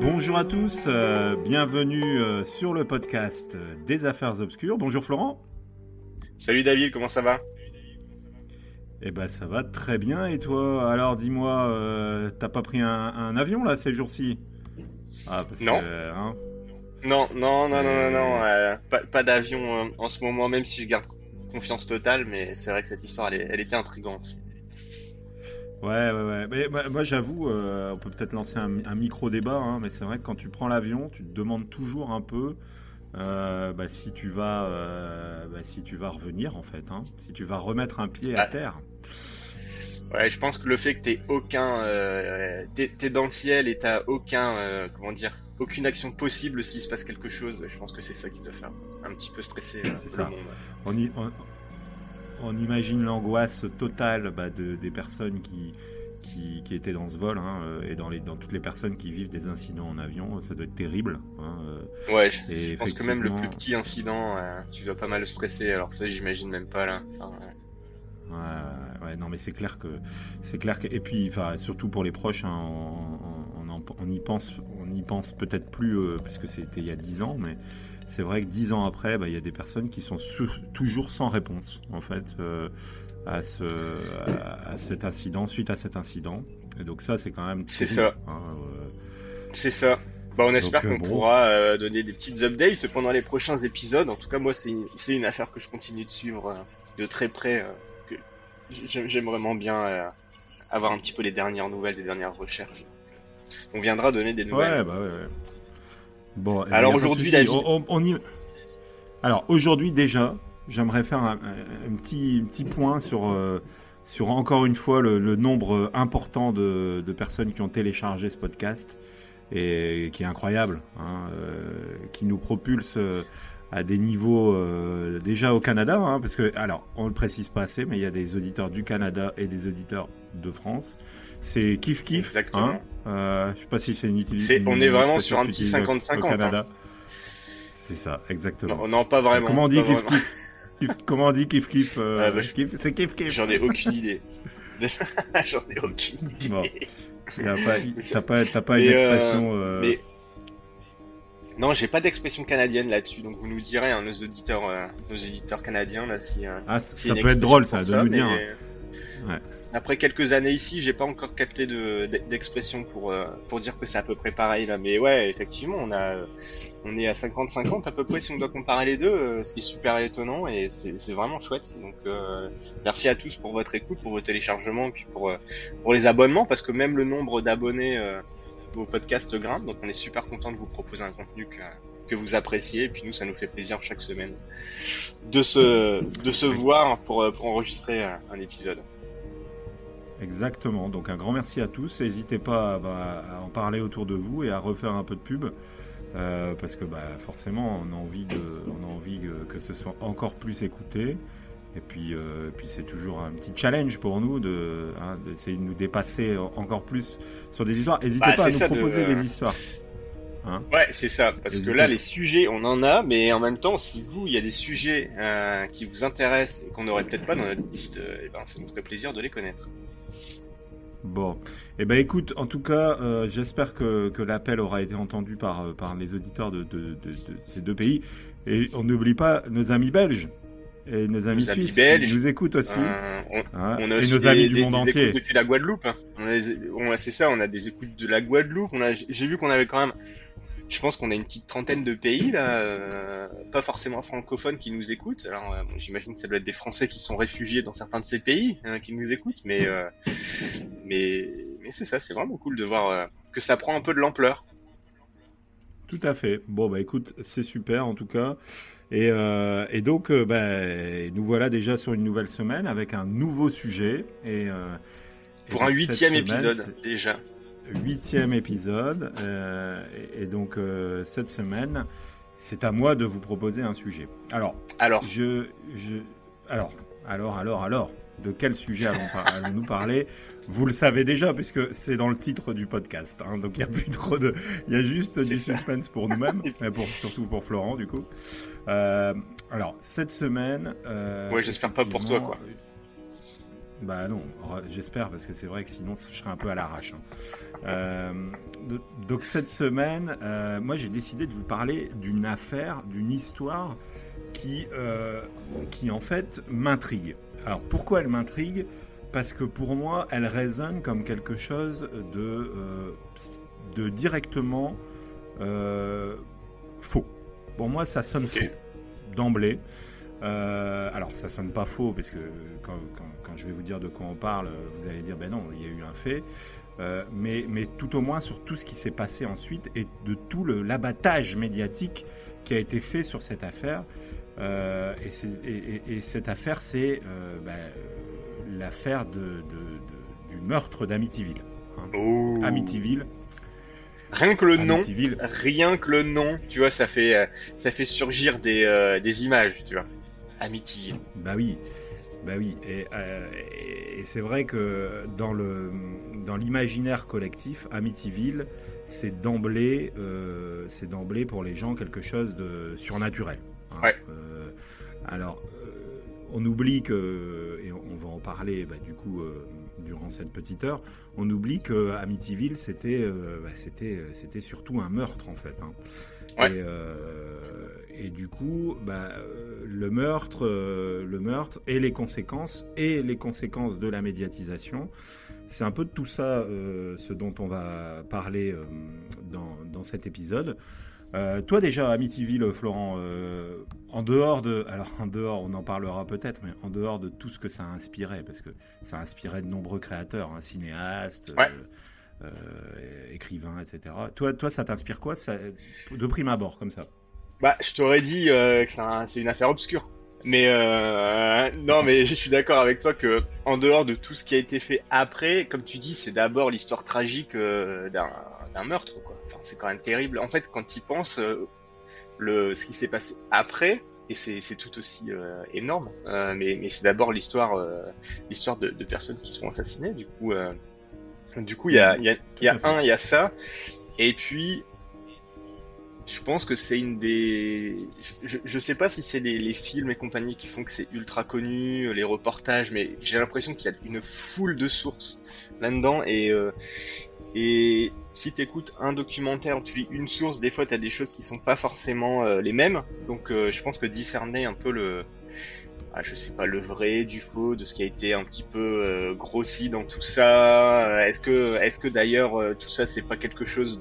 Bonjour à tous, bienvenue sur le podcast des Affaires Obscures. Bonjour Florent. Salut David, comment ça va? Eh ben ça va très bien et toi? Alors dis-moi, t'as pas pris un avion là ces jours-ci? Ah parce Non, que hein, non, et- pas d'avion en ce moment, même si je garde confiance totale, mais c'est vrai que cette histoire, elle était intrigante. ouais. Mais moi j'avoue, on peut peut-être lancer un micro-débat, hein, mais c'est vrai que quand tu prends l'avion, tu te demandes toujours un peu si tu vas revenir en fait, hein, si tu vas remettre un pied à Ah, terre. ouais, je pense que le fait que t'es dans le ciel et t'as aucune action possible s'il se passe quelque chose, je pense que c'est ça qui doit faire un petit peu stresser C'est le ça. monde. On, y- on- on imagine l'angoisse totale des personnes qui étaient dans ce vol, hein, et dans toutes les personnes qui vivent des incidents en avion. Ça doit être terrible, hein, Ouais, et je pense que même le effectivement, plus petit incident, tu dois pas mal stresser, alors ça j'imagine même pas là. Enfin, ouais, non, mais c'est clair que, et puis, enfin, surtout pour les proches, hein, on y pense peut-être plus, puisque c'était il y a 10 ans, mais c'est vrai que 10 ans après, il y a des personnes qui sont toujours sans réponse, en fait, à ce, à cet incident, suite à cet incident. Et donc ça, c'est quand même c'est terrible, ça. hein, C'est ça. Bah, on espère donc qu'on bon, pourra donner des petites updates pendant les prochains épisodes. En tout cas, moi, c'est une affaire que je continue de suivre de très près. Que j'aime vraiment bien avoir un petit peu les dernières nouvelles, les dernières recherches. On viendra donner des nouvelles. ouais. Bon, il n'y Alors a pas de aujourd'hui, souci. David. Alors aujourd'hui déjà, j'aimerais faire un petit point sur encore une fois le nombre important de personnes qui ont téléchargé ce podcast et qui est incroyable, hein, qui nous propulse à des niveaux déjà au Canada, hein, parce que alors on le précise pas assez, mais il y a des auditeurs du Canada et des auditeurs de France. C'est kiff kiff, hein. Exactement. Je sais pas si c'est On est une vraiment sur expression un que tu petit utilises au 50-50, hein. Canada. C'est ça, exactement. Non, non, pas vraiment, Comment on pas dit kiff vraiment. kiff? Comment on dit kiff kiff? Bah, C'est kiff kiff. j'en ai aucune idée. J'en ai aucune Bon, idée. t'as pas une Mais, expression. mais non, j'ai pas d'expression canadienne là-dessus, donc vous nous direz, hein, nos éditeurs canadiens, là, Ah, si ça une peut être expression drôle, pour ça, de ça, nous mais dire. Ouais. après quelques années ici, j'ai pas encore capté d'expression pour dire que c'est à peu près pareil là. Mais ouais, effectivement, on est à 50-50 à peu près si on doit comparer les deux, ce qui est super étonnant et c'est vraiment chouette. Donc merci à tous pour votre écoute, pour vos téléchargements, et puis pour les abonnements, parce que même le nombre d'abonnés au podcast grimpe, donc on est super content de vous proposer un contenu que vous appréciez, et puis nous ça nous fait plaisir chaque semaine de se voir pour enregistrer un épisode. Exactement. Donc un grand merci à tous. N'hésitez pas à en parler autour de vous et à refaire un peu de pub, parce que forcément on a envie que ce soit encore plus écouté. Et puis c'est toujours un petit challenge pour nous d'essayer de nous dépasser encore plus sur des histoires. N'hésitez Bah pas à c'est nous ça proposer des histoires, hein. ouais, c'est ça, parce que N'hésitez là pas. les sujets on en a, mais en même temps si vous il y a des sujets qui vous intéressent et qu'on n'aurait peut-être pas dans notre liste, eh ben ça nous ferait plaisir de les connaître. Bon, eh ben écoute, en tout cas, j'espère que l'appel aura été entendu par les auditeurs de ces deux pays. Et on n'oublie pas nos amis belges et nos amis Nos amis suisses qui belges, nous écoutent aussi, euh, on, hein, on a et aussi nos amis du des monde écoutes entier. depuis la Guadeloupe, hein. C'est ça, on a des écoutes de la Guadeloupe, j'ai vu qu'on avait quand même. Je pense qu'on a une petite trentaine de pays là, pas forcément francophones qui nous écoutent. Alors bon, j'imagine que ça doit être des Français qui sont réfugiés dans certains de ces pays qui nous écoutent, mais c'est ça, c'est vraiment cool de voir que ça prend un peu de l'ampleur. Tout à fait. Bon, bah écoute, c'est super en tout cas. Et donc, nous voilà déjà sur une nouvelle semaine avec un nouveau sujet. Et Pour un donc cette 8e semaine, épisode déjà. 8e épisode. Et donc, cette semaine, c'est à moi de vous proposer un sujet. Alors, Alors, je, je, alors, de quel sujet allons-nous parler? Vous le savez déjà, puisque c'est dans le titre du podcast, hein, donc il n'y a plus trop de... Il y a juste c'est du ça. suspense pour nous-mêmes, mais surtout pour Florent, du coup. Alors, cette semaine... Ouais, j'espère pas pour toi, quoi. Bah non, j'espère, parce que c'est vrai que sinon je serais un peu à l'arrache. Donc cette semaine, moi j'ai décidé de vous parler d'une affaire, d'une histoire qui en fait m'intrigue. Alors pourquoi elle m'intrigue ? Parce que pour moi, elle résonne comme quelque chose de directement faux. Pour moi, ça sonne faux d'emblée. Alors ça sonne pas faux, parce que quand je vais vous dire de quoi on parle, vous allez dire ben non, il y a eu un fait, mais tout au moins sur tout ce qui s'est passé ensuite et de tout l'abattage médiatique qui a été fait sur cette affaire. Et cette affaire, c'est l'affaire du meurtre d'Amityville. Oh. Amityville. Rien que le nom, tu vois, ça fait surgir des images, tu vois. Amityville. Bah oui. Et c'est vrai que dans l'imaginaire collectif, Amityville, c'est d'emblée pour les gens quelque chose de surnaturel. Hein. Ouais. Alors, on oublie que, et on va en parler du coup durant cette petite heure, on oublie que Amityville c'était surtout un meurtre en fait. Hein. Ouais. Et du coup, le meurtre et les conséquences de la médiatisation, c'est un peu de tout ça ce dont on va parler dans cet épisode. Toi déjà, Amityville, Florent, en dehors, on en parlera peut-être, mais en dehors de tout ce que ça a inspiré, parce que ça a inspiré de nombreux créateurs, hein, cinéastes, écrivains, etc. Toi, ça t'inspire quoi, ça, de prime abord, comme ça? Bah, je t'aurais dit que c'est une affaire obscure. Mais non, mais je suis d'accord avec toi que en dehors de tout ce qui a été fait après, comme tu dis, c'est d'abord l'histoire tragique d'un meurtre, quoi. Enfin, c'est quand même terrible. En fait, quand tu y penses, ce qui s'est passé après, et c'est tout aussi énorme. Mais c'est d'abord l'histoire de personnes qui sont assassinées. Du coup, il y a ça. Et puis, je pense que c'est une des... Je sais pas si c'est les films et compagnie qui font que c'est ultra connu, les reportages, mais j'ai l'impression qu'il y a une foule de sources là-dedans. Et si t'écoutes un documentaire ou tu lis une source, des fois t'as des choses qui sont pas forcément les mêmes. Donc je pense que discerner un peu le vrai du faux, de ce qui a été un petit peu grossi dans tout ça. Est-ce que d'ailleurs tout ça c'est pas quelque chose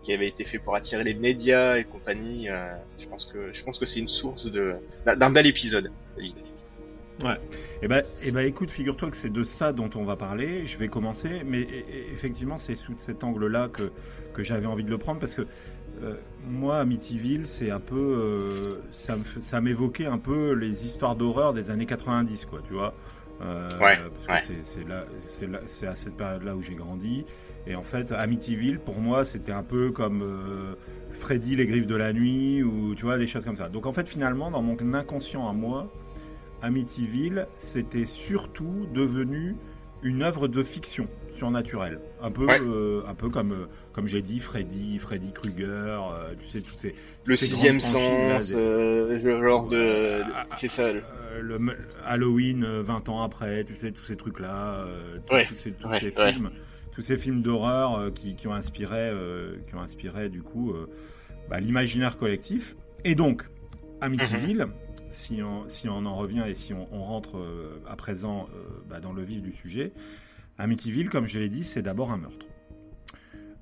qui avait été fait pour attirer les médias et compagnie. Je pense que c'est une source d'un bel épisode. Ouais. Et écoute, figure-toi que c'est de ça dont on va parler. Je vais commencer, mais effectivement, c'est sous cet angle-là que j'avais envie de le prendre, parce que moi, Amityville, c'est un peu, ça m'évoquait un peu les histoires d'horreur des années 90, quoi, tu vois. Parce que c'est à cette période-là où j'ai grandi. Et en fait, Amityville, pour moi, c'était un peu comme Freddy, les griffes de la nuit, ou tu vois, des choses comme ça. Donc en fait, finalement, dans mon inconscient à moi, Amityville, c'était surtout devenu une œuvre de fiction surnaturelle. Un peu comme j'ai dit, Freddy Krueger, tu sais, toutes ces... Le sixième sens, genre de... c'est ça. Le Halloween 20 ans après, tu sais, tous ces trucs-là, films. Tous ces films d'horreur qui ont inspiré du coup l'imaginaire collectif. Et donc, Amityville, si on en revient et si on rentre à présent dans le vif du sujet, Amityville, comme je l'ai dit, c'est d'abord un meurtre.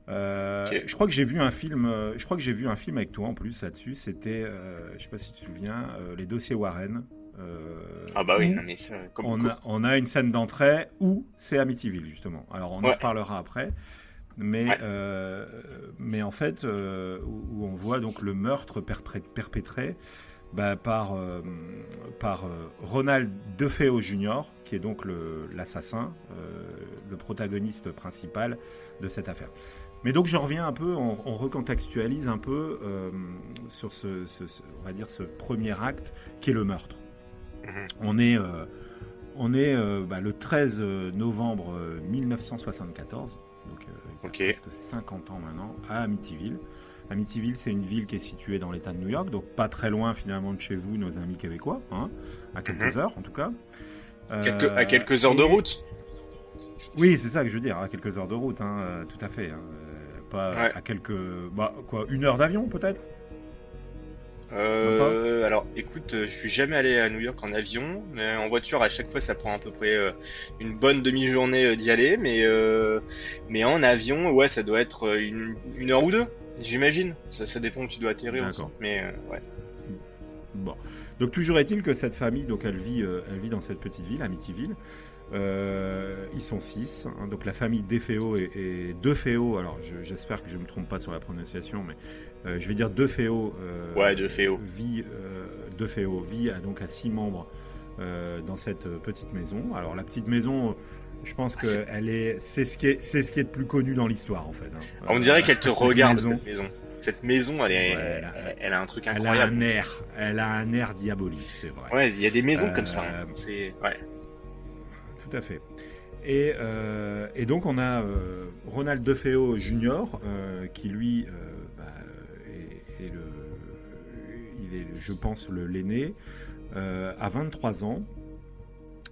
Je crois que j'ai vu un film. Avec toi en plus là-dessus. C'était, je sais pas si tu te souviens, les dossiers Warren. Ah bah oui, non, mais ça, on a une scène d'entrée où c'est Amityville justement. Alors on en reparlera après, mais en fait où on voit donc le meurtre perpétré par Ronald DeFeo Jr., qui est donc l'assassin, le protagoniste principal de cette affaire. Mais donc je reviens un peu, on recontextualise un peu sur on va dire ce premier acte qui est le meurtre. On est le 13 novembre 1974, donc il y a presque 50 ans maintenant, à Amityville. Amityville, c'est une ville qui est située dans l'État de New York, donc pas très loin finalement de chez vous, nos amis québécois, hein, à quelques heures en tout cas. À quelques heures de route. Oui, c'est ça que je veux dire, à quelques heures de route, hein, tout à fait. Hein. Pas à quelques... Bah, quoi, 1 heure d'avion, peut-être? Alors, écoute, je suis jamais allé à New York en avion, mais en voiture, à chaque fois, ça prend à peu près une bonne demi-journée d'y aller, mais en avion, ouais, ça doit être une heure ou deux, j'imagine. Ça dépend où tu dois atterrir aussi, mais ouais. Bon, donc toujours est-il que cette famille, donc elle vit dans cette petite ville, Amityville. Ils sont 6, hein, donc la famille DeFeo et DeFeo. Alors j'espère que je ne me trompe pas sur la prononciation, mais je vais dire DeFeo. Ouais, DeFeo. DeFeo vit donc à 6 membres dans cette petite maison. Alors la petite maison, je pense que c'est ce qui est de plus connu dans l'histoire en fait. Hein. On dirait qu'elle te regarde cette maison. Cette maison, elle a un truc incroyable. Elle a un air diabolique, c'est vrai. Ouais, il y a des maisons comme ça. Hein. Tout à fait. Et donc on a Ronald DeFeo Jr. Qui lui il est, je pense, l'aîné, à 23 ans,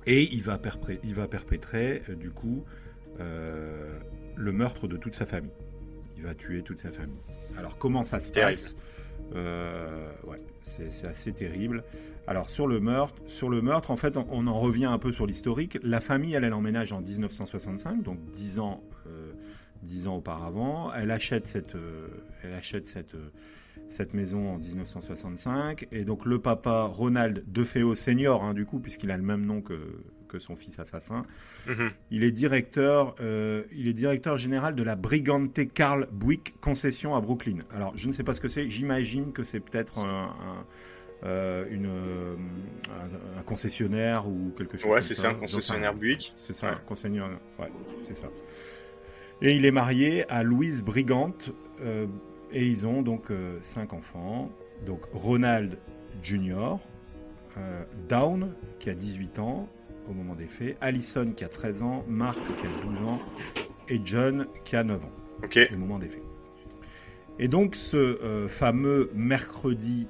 et il va perpétrer du coup le meurtre de toute sa famille. Il va tuer toute sa famille. Alors comment ça se passe? C'est assez terrible. Alors sur le meurtre, en fait, on en revient un peu sur l'historique. La famille, elle emménage en 1965, donc 10 ans auparavant. Elle achète cette maison en 1965, et donc le papa Ronald DeFeo Senior, hein, du coup, puisqu'il a le même nom que son fils assassin. Mm-hmm. Il est directeur général de la Brigante Carl Buick concession à Brooklyn. Alors je ne sais pas ce que c'est. J'imagine que c'est peut-être un concessionnaire ou quelque chose. Ouais, c'est ça, un concessionnaire Buick. C'est ça, un concessionnaire. Ouais, c'est ça. Et il est marié à Louise Brigante, et ils ont donc 5 enfants. Donc Ronald Jr., Dawn qui a 18 ans au moment des faits, Allison qui a 13 ans, Mark qui a 12 ans et John qui a 9 ans au moment des faits. Et donc ce fameux mercredi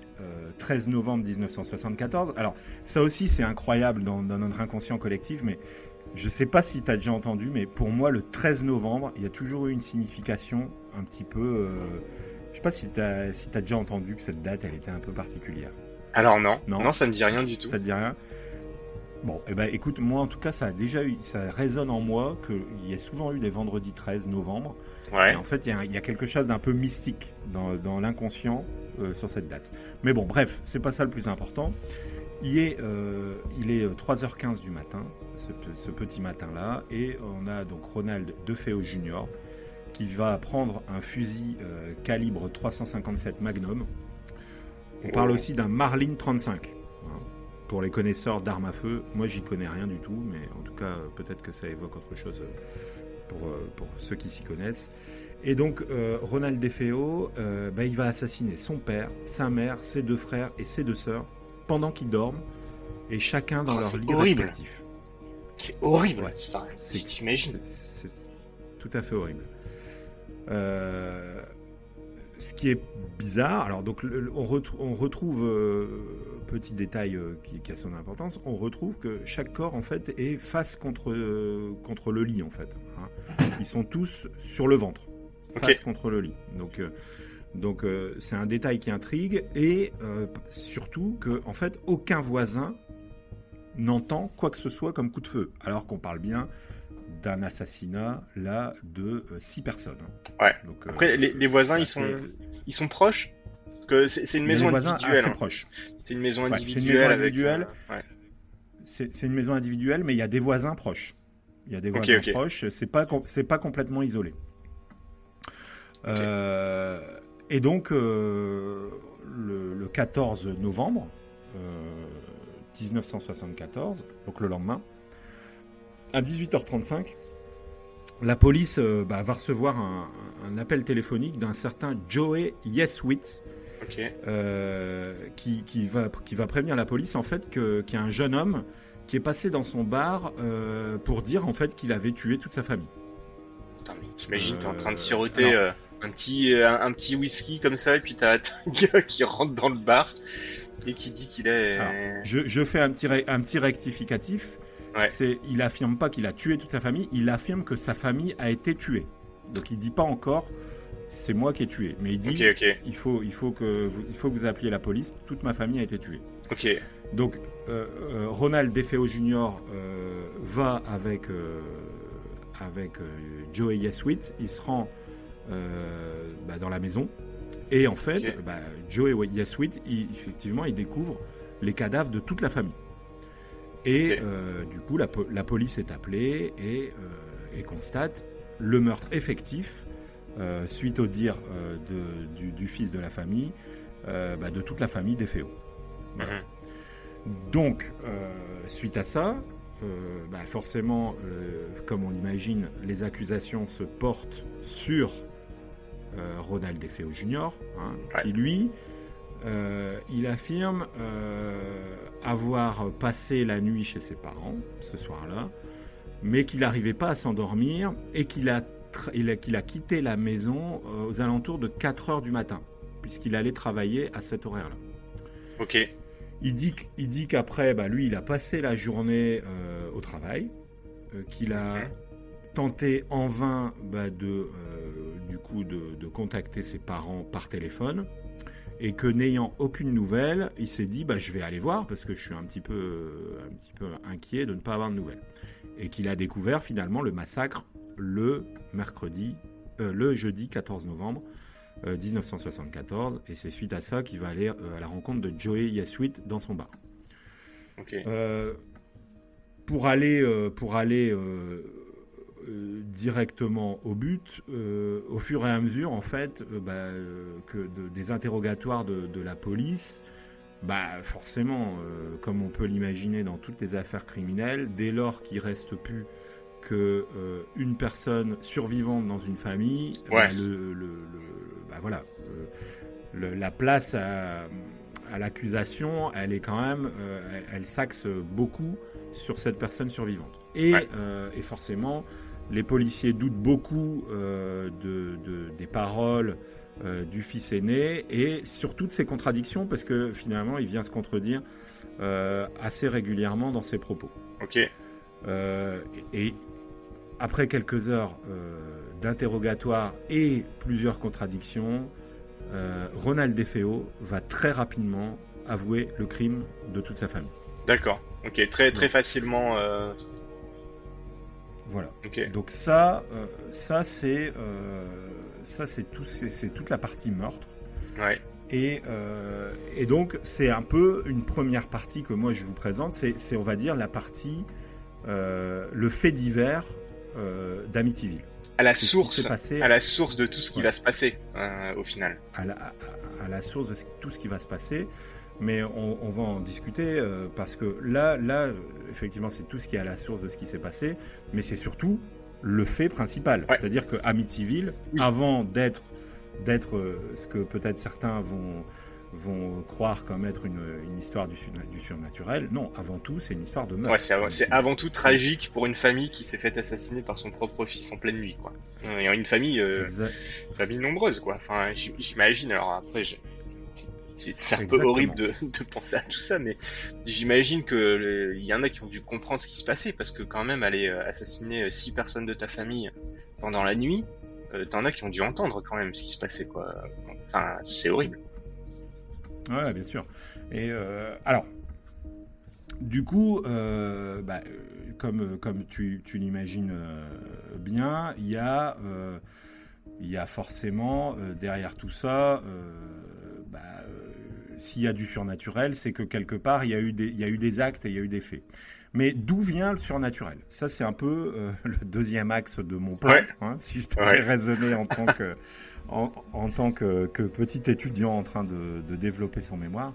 13 novembre 1974, alors ça aussi c'est incroyable dans notre inconscient collectif, mais je ne sais pas si tu as déjà entendu, mais pour moi le 13 novembre, il y a toujours eu une signification un petit peu... je ne sais pas si tu as déjà entendu que cette date elle était un peu particulière. Alors non, ça me dit rien du tout. Ça te dit rien? Bon, eh ben, écoute, moi en tout cas, ça résonne en moi qu'il y a souvent eu des vendredis 13 novembre. Ouais. Et en fait, il y a quelque chose d'un peu mystique dans l'inconscient sur cette date. Mais bon, bref, c'est pas ça le plus important. Il est 3h15 du matin, ce petit matin-là, et on a donc Ronald DeFeo Jr. qui va prendre un fusil calibre 357 Magnum. On parle aussi d'un Marlin 35. Pour les connaisseurs d'armes à feu, moi j'y connais rien du tout, mais en tout cas peut-être que ça évoque autre chose pour ceux qui s'y connaissent. Et donc Ronald DeFeo, il va assassiner son père, sa mère, ses 2 frères et ses 2 sœurs pendant qu'ils dorment, et chacun dans leur lit respectif. C'est horrible, ouais. T'imagines? C'est tout à fait horrible. Ce qui est bizarre, alors donc on retrouve petit détail qui a son importance, on retrouve que chaque corps en fait est face contre le lit en fait. Hein. Ils sont tous sur le ventre, face contre le lit. Donc c'est un détail qui intrigue, et surtout que en fait aucun voisin n'entend quoi que ce soit comme coup de feu, alors qu'on parle bien d'un assassinat là de 6 personnes. Ouais. Donc, après les voisins ils sont proches, parce que c'est une maison individuelle. Assez proche. C'est une maison individuelle. C'est une maison individuelle, mais il y a des voisins proches. Il y a des voisins proches. C'est pas complètement isolé. Et donc le 14 novembre 1974, donc le lendemain, à 18h35, la police va recevoir un appel téléphonique d'un certain Joey Yeswit, qui va prévenir la police en fait qu'il y a un jeune homme qui est passé dans son bar pour dire en fait qu'il avait tué toute sa famille. Putain, mais t'imagines, t'es en train de siroter un petit whisky comme ça, et puis t'as un gars qui rentre dans le bar et qui dit qu'il est... Alors, je fais un petit rectificatif. Ouais. Il affirme pas qu'il a tué toute sa famille, il affirme que sa famille a été tuée. Donc il dit pas encore c'est moi qui ai tué, mais il dit il faut que vous appeliez la police, toute ma famille a été tuée. Ok. Donc Ronald DeFeo Jr. Va avec Joey Yaswit, il se rend dans la maison et en fait Joey Yaswit effectivement il découvre les cadavres de toute la famille et du coup la police est appelée et constate le meurtre effectif suite au dire du fils de la famille de toute la famille DeFeo. Voilà. Donc suite à ça forcément comme on l'imagine les accusations se portent sur Ronald DeFeo Jr. Qui lui il affirme avoir passé la nuit chez ses parents ce soir-là, mais qu'il n'arrivait pas à s'endormir et qu'il a quitté la maison aux alentours de 4 heures du matin, puisqu'il allait travailler à cet horaire-là. Ok. Il dit qu'après, lui, il a passé la journée au travail, qu'il a tenté en vain de contacter ses parents par téléphone, et que n'ayant aucune nouvelle, il s'est dit je vais aller voir parce que je suis un petit peu inquiet de ne pas avoir de nouvelles, et qu'il a découvert finalement le massacre le jeudi 14 novembre 1974, et c'est suite à ça qu'il va aller à la rencontre de Joey Yaswit dans son bar. Okay. Pour aller directement au but, au fur et à mesure en fait des interrogatoires de la police, forcément comme on peut l'imaginer dans toutes les affaires criminelles, dès lors qu'il reste plus que une personne survivante dans une famille, la place à l'accusation, elle est quand même, elle s'axe beaucoup sur cette personne survivante. Et forcément, les policiers doutent beaucoup des paroles du fils aîné et surtout de ses contradictions, parce que finalement, il vient se contredire assez régulièrement dans ses propos. Ok. Et après quelques heures d'interrogatoire et plusieurs contradictions, Ronald DeFeo va très rapidement avouer le crime de toute sa famille. D'accord. Ok. Très facilement. Voilà. Okay. Donc ça c'est toute la partie meurtre. Ouais. Et donc c'est un peu une première partie que moi je vous présente. C'est on va dire la partie le fait divers d'Amityville. À la source de tout ce qui va se passer au final. À la source de tout ce qui va se passer. Mais on va en discuter parce que là, effectivement, c'est tout ce qui est à la source de ce qui s'est passé, mais c'est surtout le fait principal. Ouais. C'est-à-dire que Amityville, avant d'être ce que peut-être certains vont croire comme être une histoire du surnaturel, non, avant tout, c'est une histoire de meurtre. Ouais, c'est avant tout tragique pour une famille qui s'est fait assassiner par son propre fils en pleine nuit, quoi. Et une famille nombreuse, quoi. Enfin, j'imagine. Alors après, c'est un peu horrible de penser à tout ça, mais j'imagine que il y en a qui ont dû comprendre ce qui se passait, parce que quand même aller assassiner 6 personnes de ta famille pendant la nuit, t'en as qui ont dû entendre quand même ce qui se passait, quoi. Enfin, c'est horrible. Ouais, bien sûr. Et alors, du coup, comme tu l'imagines bien, il y a forcément derrière tout ça. S'il y a du surnaturel, c'est que quelque part il y a eu des actes et il y a eu des faits. Mais d'où vient le surnaturel ? Ça, c'est un peu le deuxième axe de mon plan. Ouais. Si je devais raisonner en tant que petit étudiant en train de développer son mémoire.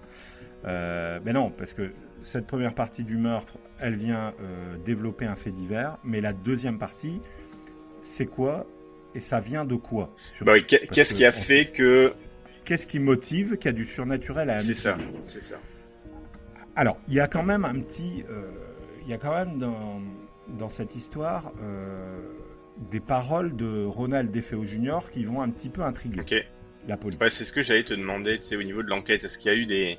Mais non, parce que cette première partie du meurtre, elle vient développer un fait divers. Mais la deuxième partie, c'est quoi ? Et ça vient de quoi ? Qu'est-ce qui a fait que... Qu'est-ce qui motive qu'il y a du surnaturel à Amityville ? C'est ça. Alors, il y a quand même dans cette histoire des paroles de Ronald DeFeo Jr. qui vont un petit peu intriguer la police. Ouais, c'est ce que j'allais te demander, tu sais, au niveau de l'enquête. Est-ce qu'il y a eu des...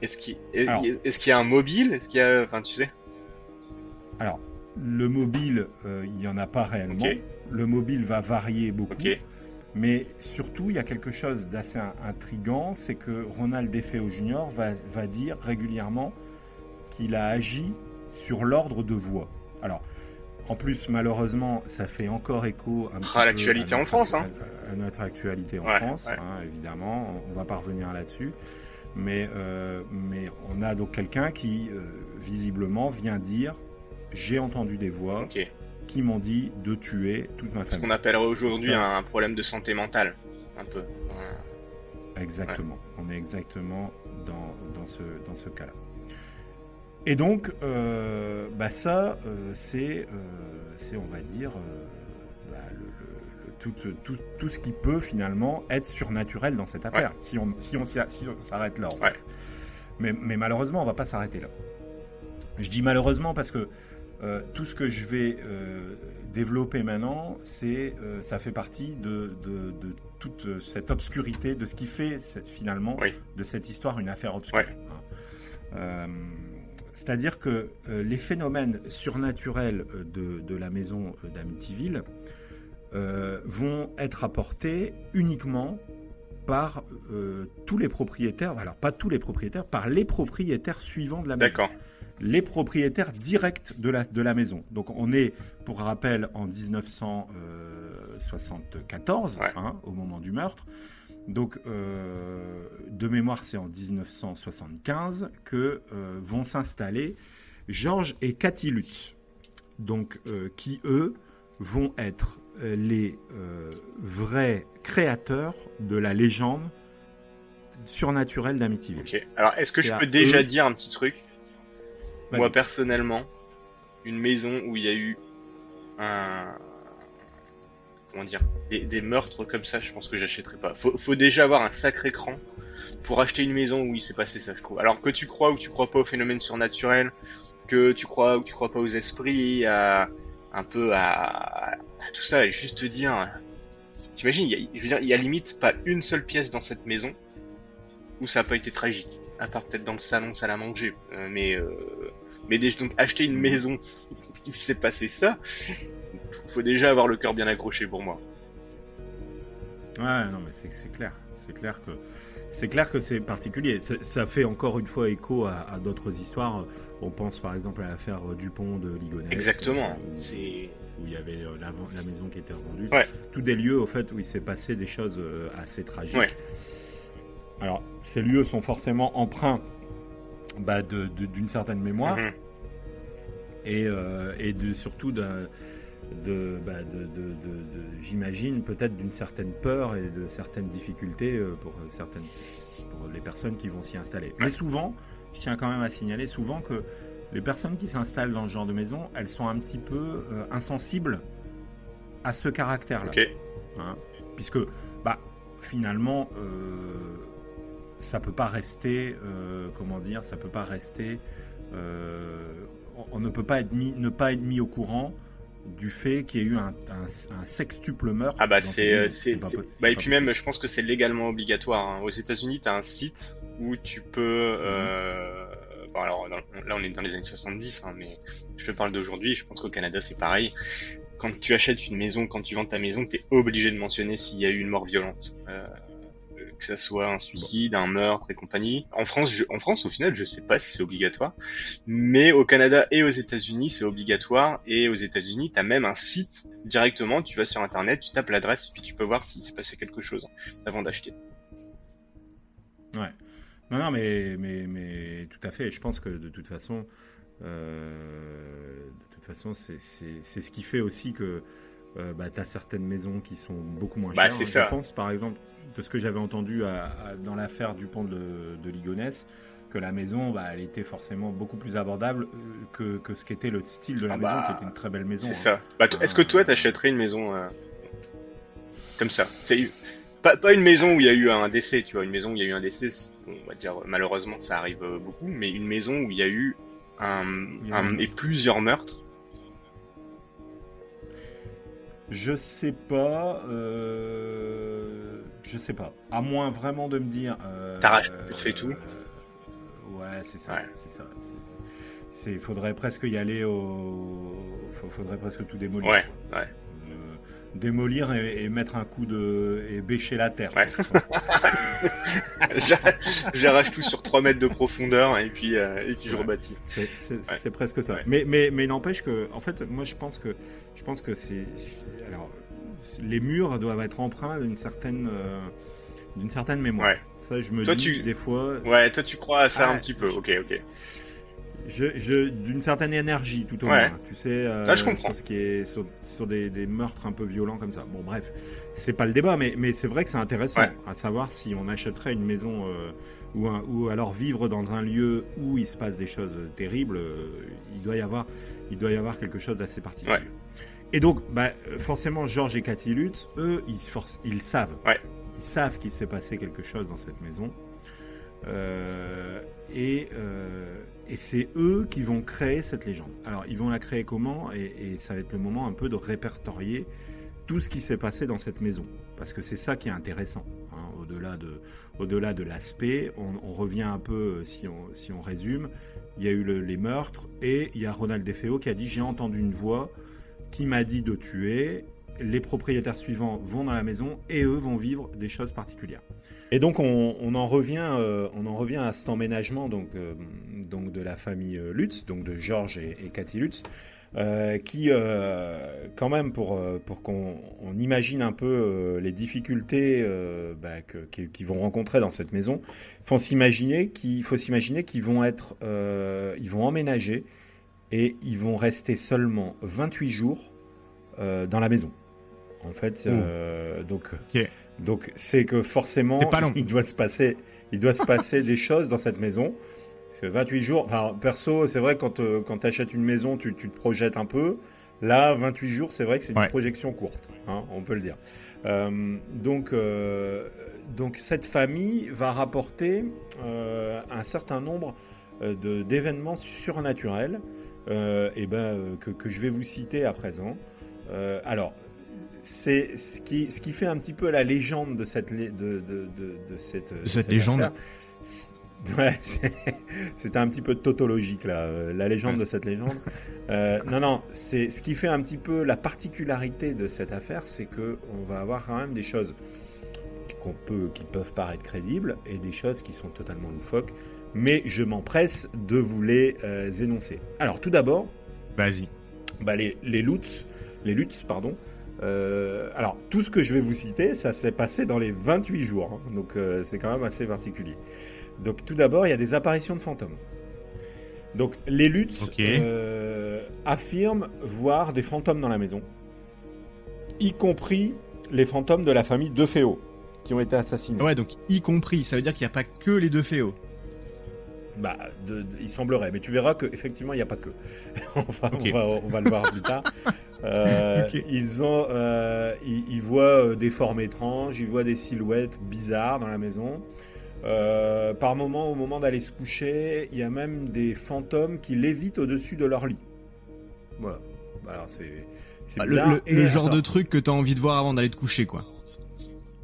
Est-ce qu'il y a un mobile ? Est-ce qu'il y a... Enfin, tu sais. Alors, le mobile, il n'y en a pas réellement. Ok. Le mobile va varier beaucoup. Ok. Mais surtout, il y a quelque chose d'assez intriguant, c'est que Ronald DeFeo Jr. va dire régulièrement qu'il a agi sur l'ordre de voie. Alors, en plus, malheureusement, ça fait encore écho un petit peu l'actualité en France, hein. à notre actualité en France, hein, évidemment. On va pas revenir là-dessus. Mais on a donc quelqu'un qui, visiblement, vient dire « J'ai entendu des voix qui m'ont dit de tuer toute ma famille. » Ce qu'on appellerait aujourd'hui un problème de santé mentale, un peu. Exactement. On est exactement dans ce cas-là. Et donc, ça, c'est, on va dire, tout ce qui peut finalement être surnaturel dans cette affaire, si on s'arrête là, en fait. Mais malheureusement, on va pas s'arrêter là. Je dis malheureusement parce que tout ce que je vais développer maintenant, ça fait partie de toute cette obscurité, de ce qui fait finalement de cette histoire une affaire obscure. C'est-à-dire que les phénomènes surnaturels de la maison d'Amityville vont être apportés uniquement par tous les propriétaires, alors pas tous les propriétaires, par les propriétaires suivants de la maison. D'accord. Les propriétaires directs de la maison. Donc on est, pour rappel, en 1974, au moment du meurtre. Donc, de mémoire, c'est en 1975 que vont s'installer George et Cathy Lutz, donc, qui, eux, vont être les vrais créateurs de la légende surnaturelle d'Amityville. Ok. Alors, est-ce que je peux déjà dire un petit truc ? Moi, personnellement, une maison où il y a eu des meurtres comme ça, je pense que j'achèterais pas. Faut déjà avoir un sacré cran pour acheter une maison où il s'est passé ça, je trouve. Alors que tu crois ou que tu crois pas aux phénomènes surnaturels, que tu crois ou que tu crois pas aux esprits, à tout ça, et juste te dire, t'imagines, il y a limite pas une seule pièce dans cette maison où ça a pas été tragique. À part peut-être dans le salon, salle à manger, mais donc acheter une maison où il s'est passé ça, faut déjà avoir le cœur bien accroché pour moi. Ouais, non, mais c'est clair. C'est clair que c'est particulier. Ça fait encore une fois écho à d'autres histoires. On pense par exemple à l'affaire Dupont de Ligonnès. Exactement. Où il y avait la maison qui était revendue. Ouais. Tous des lieux, au fait, où il s'est passé des choses assez tragiques. Ouais. Alors, ces lieux sont forcément empreints d'une certaine mémoire et surtout j'imagine peut-être d'une certaine peur et de certaines difficultés pour les personnes qui vont s'y installer. Mais souvent, je tiens quand même à signaler que les personnes qui s'installent dans ce genre de maison, elles sont un petit peu insensibles à ce caractère-là. Puisque finalement ça peut pas rester ça peut pas rester on ne peut pas ne pas être mis au courant du fait qu'il y a eu un sextuple meurtre. Et puis même, je pense que c'est légalement obligatoire. Aux États-Unis, t'as un site où tu peux. Alors là, on est dans les années 70, mais je parle d'aujourd'hui. Je pense qu'au Canada, c'est pareil. Quand tu achètes une maison, quand tu vends ta maison, t'es obligé de mentionner s'il y a eu une mort violente. Que ça soit un suicide, un meurtre et compagnie. En France, au final, je sais pas si c'est obligatoire, mais au Canada et aux États-Unis, c'est obligatoire. Et aux États-Unis, t'as même un site directement. Tu vas sur Internet, tu tapes l'adresse et puis tu peux voir s'il s'est passé quelque chose avant d'acheter. Ouais. Non, mais tout à fait. Je pense que de toute façon, c'est ce qui fait aussi que t'as certaines maisons qui sont beaucoup moins chères. C'est ça. Je pense, par exemple, de ce que j'avais entendu dans l'affaire Dupont de Ligonnès, que la maison, elle était forcément beaucoup plus abordable que ce qu'était le style de la maison, qui était une très belle maison. C'est ça. Est-ce que toi, t'achèterais une maison comme ça? Pas une maison où il y a eu un décès, tu vois. Une maison où il y a eu un décès, on va dire, malheureusement, ça arrive beaucoup, mais une maison où il y a eu et plusieurs meurtres. Je sais pas. À moins vraiment de me dire. T'arraches, tu refais tout. Ouais, c'est ça. Ouais. C'est ça. il faudrait presque y aller faudrait presque tout démolir. Ouais. Démolir et mettre un coup et bêcher la terre. Ouais. J'arrache tout sur 3 mètres de profondeur et puis je rebâtis. C'est presque ça. Ouais. Mais n'empêche que, en fait, moi je pense que alors, les murs doivent être empreints d'une certaine mémoire. Ouais. Ça, je me Toi, dis des fois. Ouais, toi tu crois à ça un petit peu. Ok. D'une certaine énergie tout au Ouais. moins, tu sais, Je comprends. sur ce qui est sur des meurtres un peu violents comme ça. Bon, bref, c'est pas le débat, mais c'est vrai que c'est intéressant à savoir si on achèterait une maison ou alors vivre dans un lieu où il se passe des choses terribles. Il doit y avoir quelque chose d'assez particulier. Ouais. Et donc, forcément, Georges et Cathy Lutz, eux, ils savent. Ouais. Ils savent qu'il s'est passé quelque chose dans cette maison. Et c'est eux qui vont créer cette légende. Alors, ils vont la créer comment ? Et ça va être le moment un peu de répertorier tout ce qui s'est passé dans cette maison. Parce que c'est ça qui est intéressant. Hein, au-delà de l'aspect, on revient un peu, si on résume, il y a eu les meurtres et il y a Ronald DeFeo qui a dit « J'ai entendu une voix qui m'a dit de tuer. Les propriétaires suivants vont dans la maison et eux vont vivre des choses particulières. » Et donc on en revient à cet emménagement donc de la famille Lutz, donc de Georges et Cathy Lutz, qui quand même pour qu'on imagine un peu les difficultés qu'ils vont rencontrer dans cette maison, il faut s'imaginer qu'ils vont ils vont emménager et ils vont rester seulement 28 jours dans la maison. En fait, donc c'est que forcément il doit se passer des choses dans cette maison. Parce que 28 jours, enfin perso, c'est vrai quand tu achètes une maison, tu te projettes un peu. Là, 28 jours, c'est vrai que c'est une projection courte, hein, on peut le dire. Donc cette famille va rapporter un certain nombre d'événements surnaturels que je vais vous citer à présent. Alors, c'est ce qui fait un petit peu la légende de cette légende. Affaire. Ouais, c'était un petit peu tautologique là, la légende de cette légende. Non, c'est ce qui fait un petit peu la particularité de cette affaire, c'est que on va avoir quand même des choses qui peuvent paraître crédibles et des choses qui sont totalement loufoques. Mais je m'empresse de vous les énoncer. Alors tout d'abord, vas-y. Les Lutz, pardon. Alors tout ce que je vais vous citer, ça s'est passé dans les 28 jours, hein, donc c'est quand même assez particulier. Donc tout d'abord, il y a des apparitions de fantômes. Donc les Lutz affirment voir des fantômes dans la maison, y compris les fantômes de la famille DeFeo qui ont été assassinés. Ouais, donc y compris, ça veut dire qu'il n'y a pas que les DeFeo. Il semblerait, mais tu verras qu'effectivement il n'y a pas que. on va le voir plus tard. Ils voient des formes étranges, ils voient des silhouettes bizarres dans la maison. Par moment, au moment d'aller se coucher, il y a même des fantômes qui lévitent au-dessus de leur lit. Voilà. Alors c'est bizarre. Le genre de truc que t'as envie de voir avant d'aller te coucher, quoi.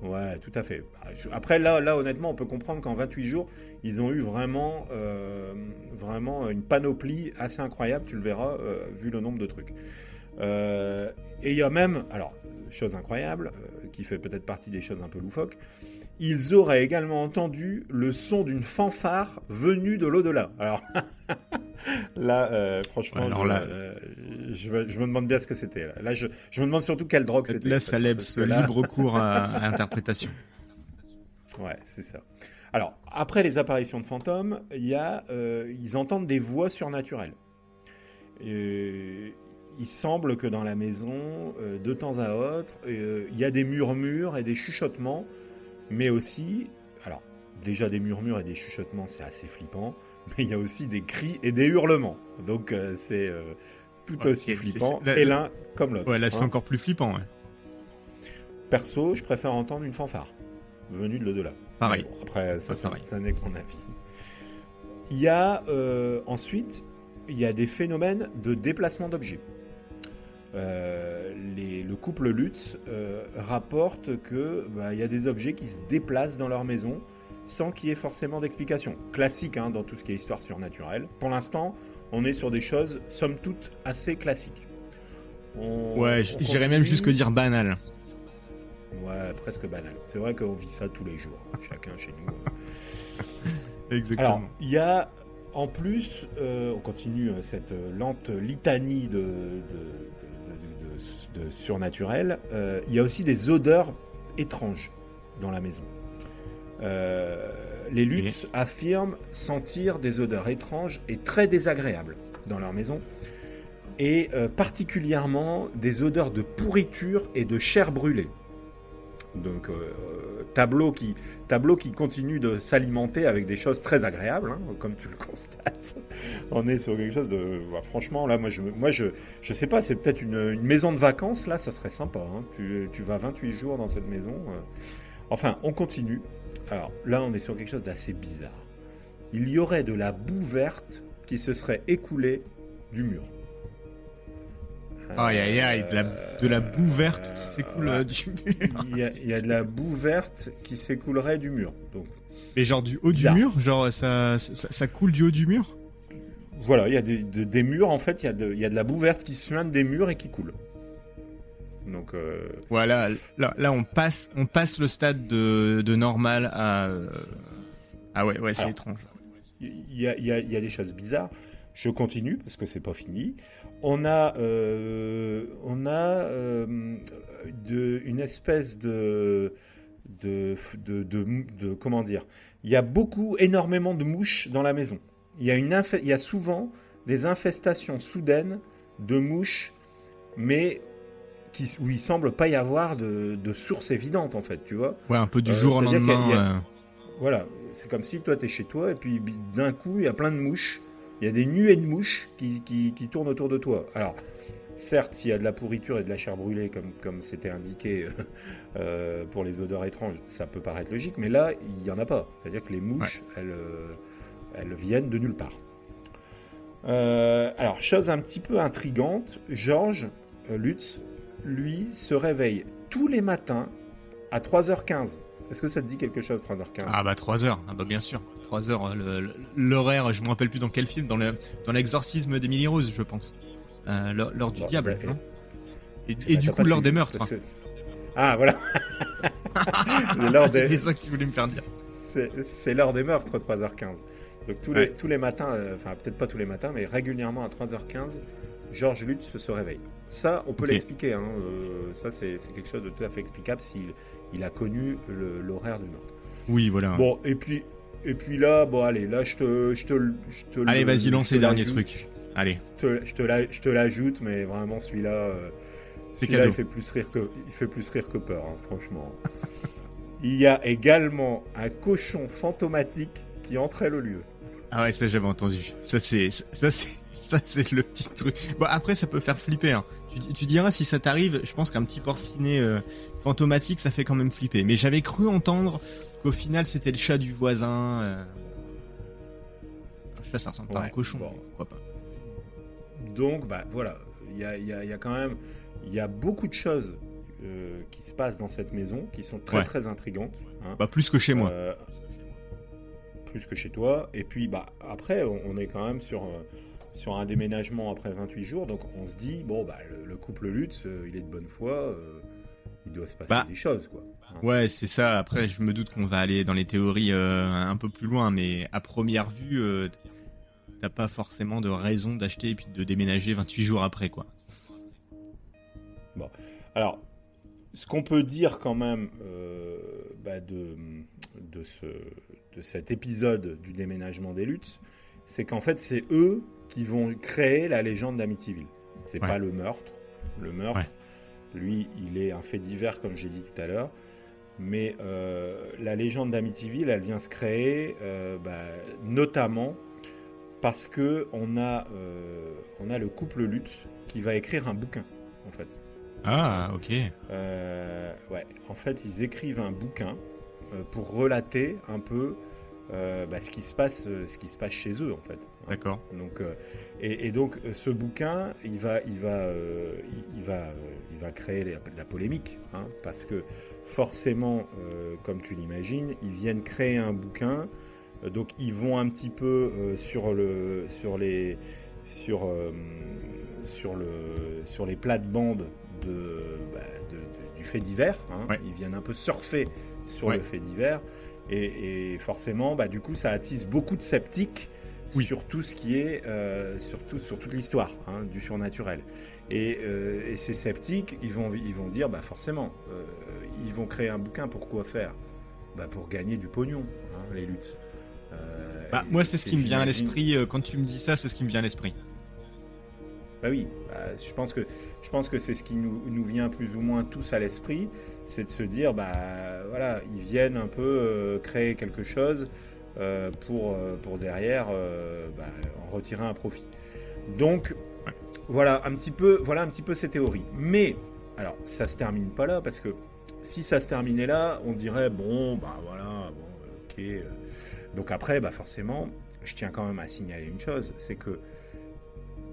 Ouais, tout à fait. Après, là, honnêtement, on peut comprendre qu'en 28 jours, ils ont eu vraiment une panoplie assez incroyable, tu le verras, vu le nombre de trucs. Et il y a même, alors, chose incroyable, qui fait peut-être partie des choses un peu loufoques, ils auraient également entendu le son d'une fanfare venue de l'au-delà. Alors, là, franchement, je me demande bien ce que c'était. Là, je me demande surtout quelle drogue c'était. Là, ça laisse libre cours à interprétation. Ouais, c'est ça. Alors, après les apparitions de fantômes, ils entendent des voix surnaturelles. Il semble que dans la maison, de temps à autre, il y a des murmures et des chuchotements, mais aussi, alors déjà des murmures et des chuchotements, c'est assez flippant, mais il y a aussi des cris et des hurlements. Donc c'est tout aussi flippant, et l'un comme l'autre. Ouais, là c'est encore plus flippant. Ouais. Perso, je préfère entendre une fanfare venue de l'au-delà. Pareil. Bon, après, ça n'est que mon avis. Il y a ensuite, il y a des phénomènes de déplacement d'objets. Le couple Lutz rapporte que y a des objets qui se déplacent dans leur maison sans qu'il y ait forcément d'explication. Classique dans tout ce qui est histoire surnaturelle. Pour l'instant, on est sur des choses, somme toute, assez classiques. J'irais même jusque dire banal. Ouais, presque banal. C'est vrai qu'on vit ça tous les jours, chacun chez nous. Exactement. Alors, il y a, en plus, on continue cette lente litanie de surnaturel. Il y a aussi des odeurs étranges dans la maison. Les Lutz affirment sentir des odeurs étranges et très désagréables dans leur maison, et particulièrement des odeurs de pourriture et de chair brûlée. Donc tableau qui continue de s'alimenter avec des choses très agréables, hein, comme tu le constates. On est sur quelque chose de... franchement, là, moi je sais pas, c'est peut-être une maison de vacances, là, ça serait sympa. Hein. Tu vas 28 jours dans cette maison. Enfin, on continue. Alors là, on est sur quelque chose d'assez bizarre. Il y aurait de la boue verte qui se serait écoulée du mur. Aïe, de la boue verte qui s'écoule du mur. Il y a de la boue verte qui s'écoulerait du mur. Donc, mais genre du haut du mur, genre ça coule du haut du mur. Voilà, il y a des murs, en fait, il y a de la boue verte qui se suinte des murs et qui coule. Donc voilà, là on passe le stade de normal à ouais, c'est étrange. Il y a des choses bizarres. Je continue parce que c'est pas fini. On a une espèce de comment dire. Il y a énormément de mouches dans la maison. Il y a souvent des infestations soudaines de mouches, mais où il semble pas y avoir de source évidente, en fait, tu vois. Ouais, un peu du jour au lendemain. Voilà, c'est comme si toi t'es chez toi et puis d'un coup il y a plein de mouches. Il y a des nuées de mouches qui tournent autour de toi. Alors, certes, s'il y a de la pourriture et de la chair brûlée, comme c'était indiqué pour les odeurs étranges, ça peut paraître logique, mais là, il n'y en a pas. C'est-à-dire que les mouches, elles viennent de nulle part. Alors, chose un petit peu intrigante, Georges Lutz, lui, se réveille tous les matins à 3h15. Est-ce que ça te dit quelque chose, 3h15 ? Ah bah 3h, ah bah bien sûr. 3h, l'horaire, je me rappelle plus dans quel film, dans l'exorcisme d'Emily Rose, je pense. L'heure du diable, non ? Et du coup, l'heure des meurtres. Ah, voilà. C'était ça que tu voulais me faire dire. C'est l'heure des meurtres, 3h15. Donc tous les matins, enfin peut-être pas tous les matins, mais régulièrement à 3h15, Georges Lutz se réveille. Ça, on peut l'expliquer. Hein. Ça, c'est quelque chose de tout à fait explicable s'il a connu l'horaire du meurtre. Oui, voilà. Bon, et puis là, bon, allez, là, je te allez, vas-y, lance les derniers trucs. Allez. Je te l'ajoute, mais vraiment, celui-là, c'est cadeau. Il fait plus rire que peur, hein, franchement. Il y a également un cochon fantomatique qui entrait le lieu. Ah ouais, ça j'avais entendu. Ça c'est le petit truc. Bon, après ça peut faire flipper. Hein. Tu diras si ça t'arrive. Je pense qu'un petit porcinet fantomatique, ça fait quand même flipper. Mais j'avais cru entendre qu'au final c'était le chat du voisin. Un chat, ça ressemble pas à un cochon. Bon. Pourquoi pas. Donc bah voilà, il y a quand même, il y a beaucoup de choses qui se passent dans cette maison qui sont très très intrigantes. Hein. Bah plus que chez moi. Plus que chez toi. Et puis bah après on est quand même sur un déménagement après 28 jours, donc on se dit bon bah le couple Lutz, il est de bonne foi, il doit se passer des choses quoi. Hein. Ouais, c'est ça. Après je me doute qu'on va aller dans les théories un peu plus loin, mais à première vue t'as pas forcément de raison d'acheter et puis de déménager 28 jours après quoi. Bon, alors ce qu'on peut dire quand même de cet épisode du déménagement des Lutz, c'est qu'en fait c'est eux qui vont créer la légende d'Amityville. C'est pas le meurtre. Le meurtre, lui, il est un fait divers comme j'ai dit tout à l'heure. Mais la légende d'Amityville, elle vient se créer notamment parce que on a le couple Lutz qui va écrire un bouquin en fait. Ah, ok. En fait, ils écrivent un bouquin pour relater un peu ce qui se passe chez eux en fait. D'accord. Donc et donc ce bouquin, il va créer la polémique, hein, parce que forcément, comme tu l'imagines, ils viennent créer un bouquin, donc ils vont un petit peu sur les sur les plates-bandes du fait divers. Hein. Ouais. Ils viennent un peu surfer sur Ouais. le fait divers. Et forcément, du coup, ça attise beaucoup de sceptiques sur tout ce qui est, sur toute l'histoire du surnaturel. Et ces sceptiques, ils vont dire, forcément, ils vont créer un bouquin pour quoi faire ? Pour gagner du pognon, les luttes. Moi, c'est ce qui me vient à l'esprit. Quand tu me dis ça, c'est ce qui me vient à l'esprit. Oui, je pense que c'est ce qui nous vient plus ou moins tous à l'esprit, c'est de se dire, voilà, ils viennent un peu créer quelque chose pour derrière en retirer un profit. Donc, voilà un petit peu ces théories. Mais, alors, ça se termine pas là, parce que si ça se terminait là, on dirait, ok. Donc après, forcément, je tiens quand même à signaler une chose, c'est que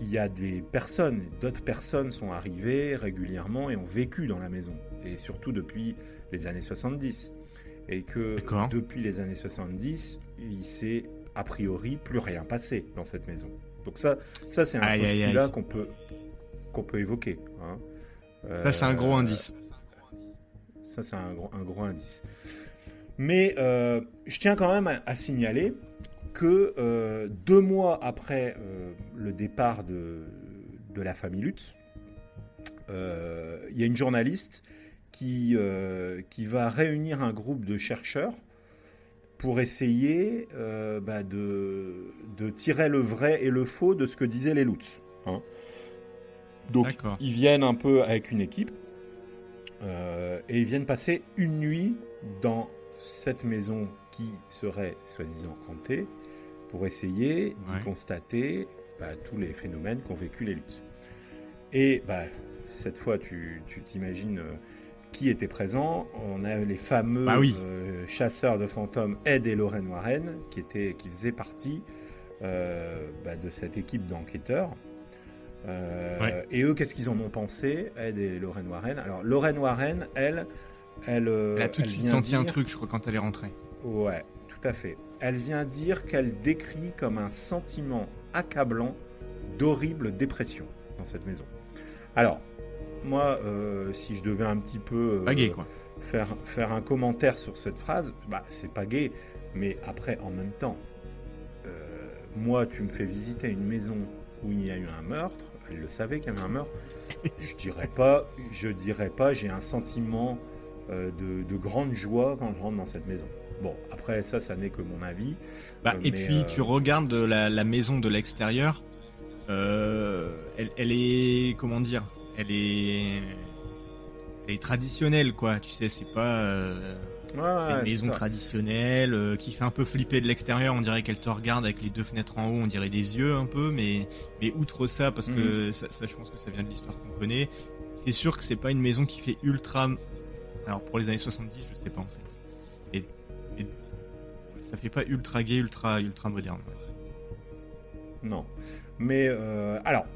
il y a d'autres personnes sont arrivées régulièrement et ont vécu dans la maison, et surtout depuis les années 70. Et que depuis les années 70, il s'est a priori plus rien passé dans cette maison. Donc ça c'est un postulat qu'on peut évoquer. Ça, c'est un gros indice. Ça, c'est un gros indice. Mais je tiens quand même à signaler que 2 mois après le départ de la famille Lutz, il y a une journaliste qui va réunir un groupe de chercheurs pour essayer de tirer le vrai et le faux de ce que disaient les Lutz. Donc, ils viennent un peu avec une équipe et ils viennent passer une nuit dans cette maison qui serait soi-disant hantée pour essayer d'y constater tous les phénomènes qu'ont vécu les Lutz. Et cette fois, tu t'imagines qui était présent. On a les fameux chasseurs de fantômes Ed et Lorraine Warren qui faisaient partie de cette équipe d'enquêteurs. Et eux, qu'est-ce qu'ils en ont pensé, Ed et Lorraine Warren ? Alors, Lorraine Warren, elle a tout de suite senti un truc, je crois, quand elle est rentrée. Ouais, tout à fait. Elle vient dire qu'elle décrit comme un sentiment accablant d'horrible dépression dans cette maison. Alors, moi, si je devais un petit peu pas gay, quoi. faire un commentaire sur cette phrase, c'est pas gay, mais après, en même temps, moi, tu me fais visiter une maison où il y a eu un meurtre, elle le savait qu'il y avait un meurtre, je dirais pas, j'ai un sentiment de grande joie quand je rentre dans cette maison. Bon, après, ça n'est que mon avis. Et puis, tu regardes la maison de l'extérieur, elle est, comment dire, elle est traditionnelle, quoi. Tu sais, c'est pas une maison traditionnelle qui fait un peu flipper de l'extérieur. On dirait qu'elle te regarde avec les 2 fenêtres en haut, on dirait des yeux un peu, mais outre ça, parce que ça, je pense que ça vient de l'histoire qu'on connaît. C'est sûr que c'est pas une maison qui fait ultra. Alors pour les années 70, je sais pas en fait. Et ça fait pas ultra gay, ultra moderne. Non, mais alors.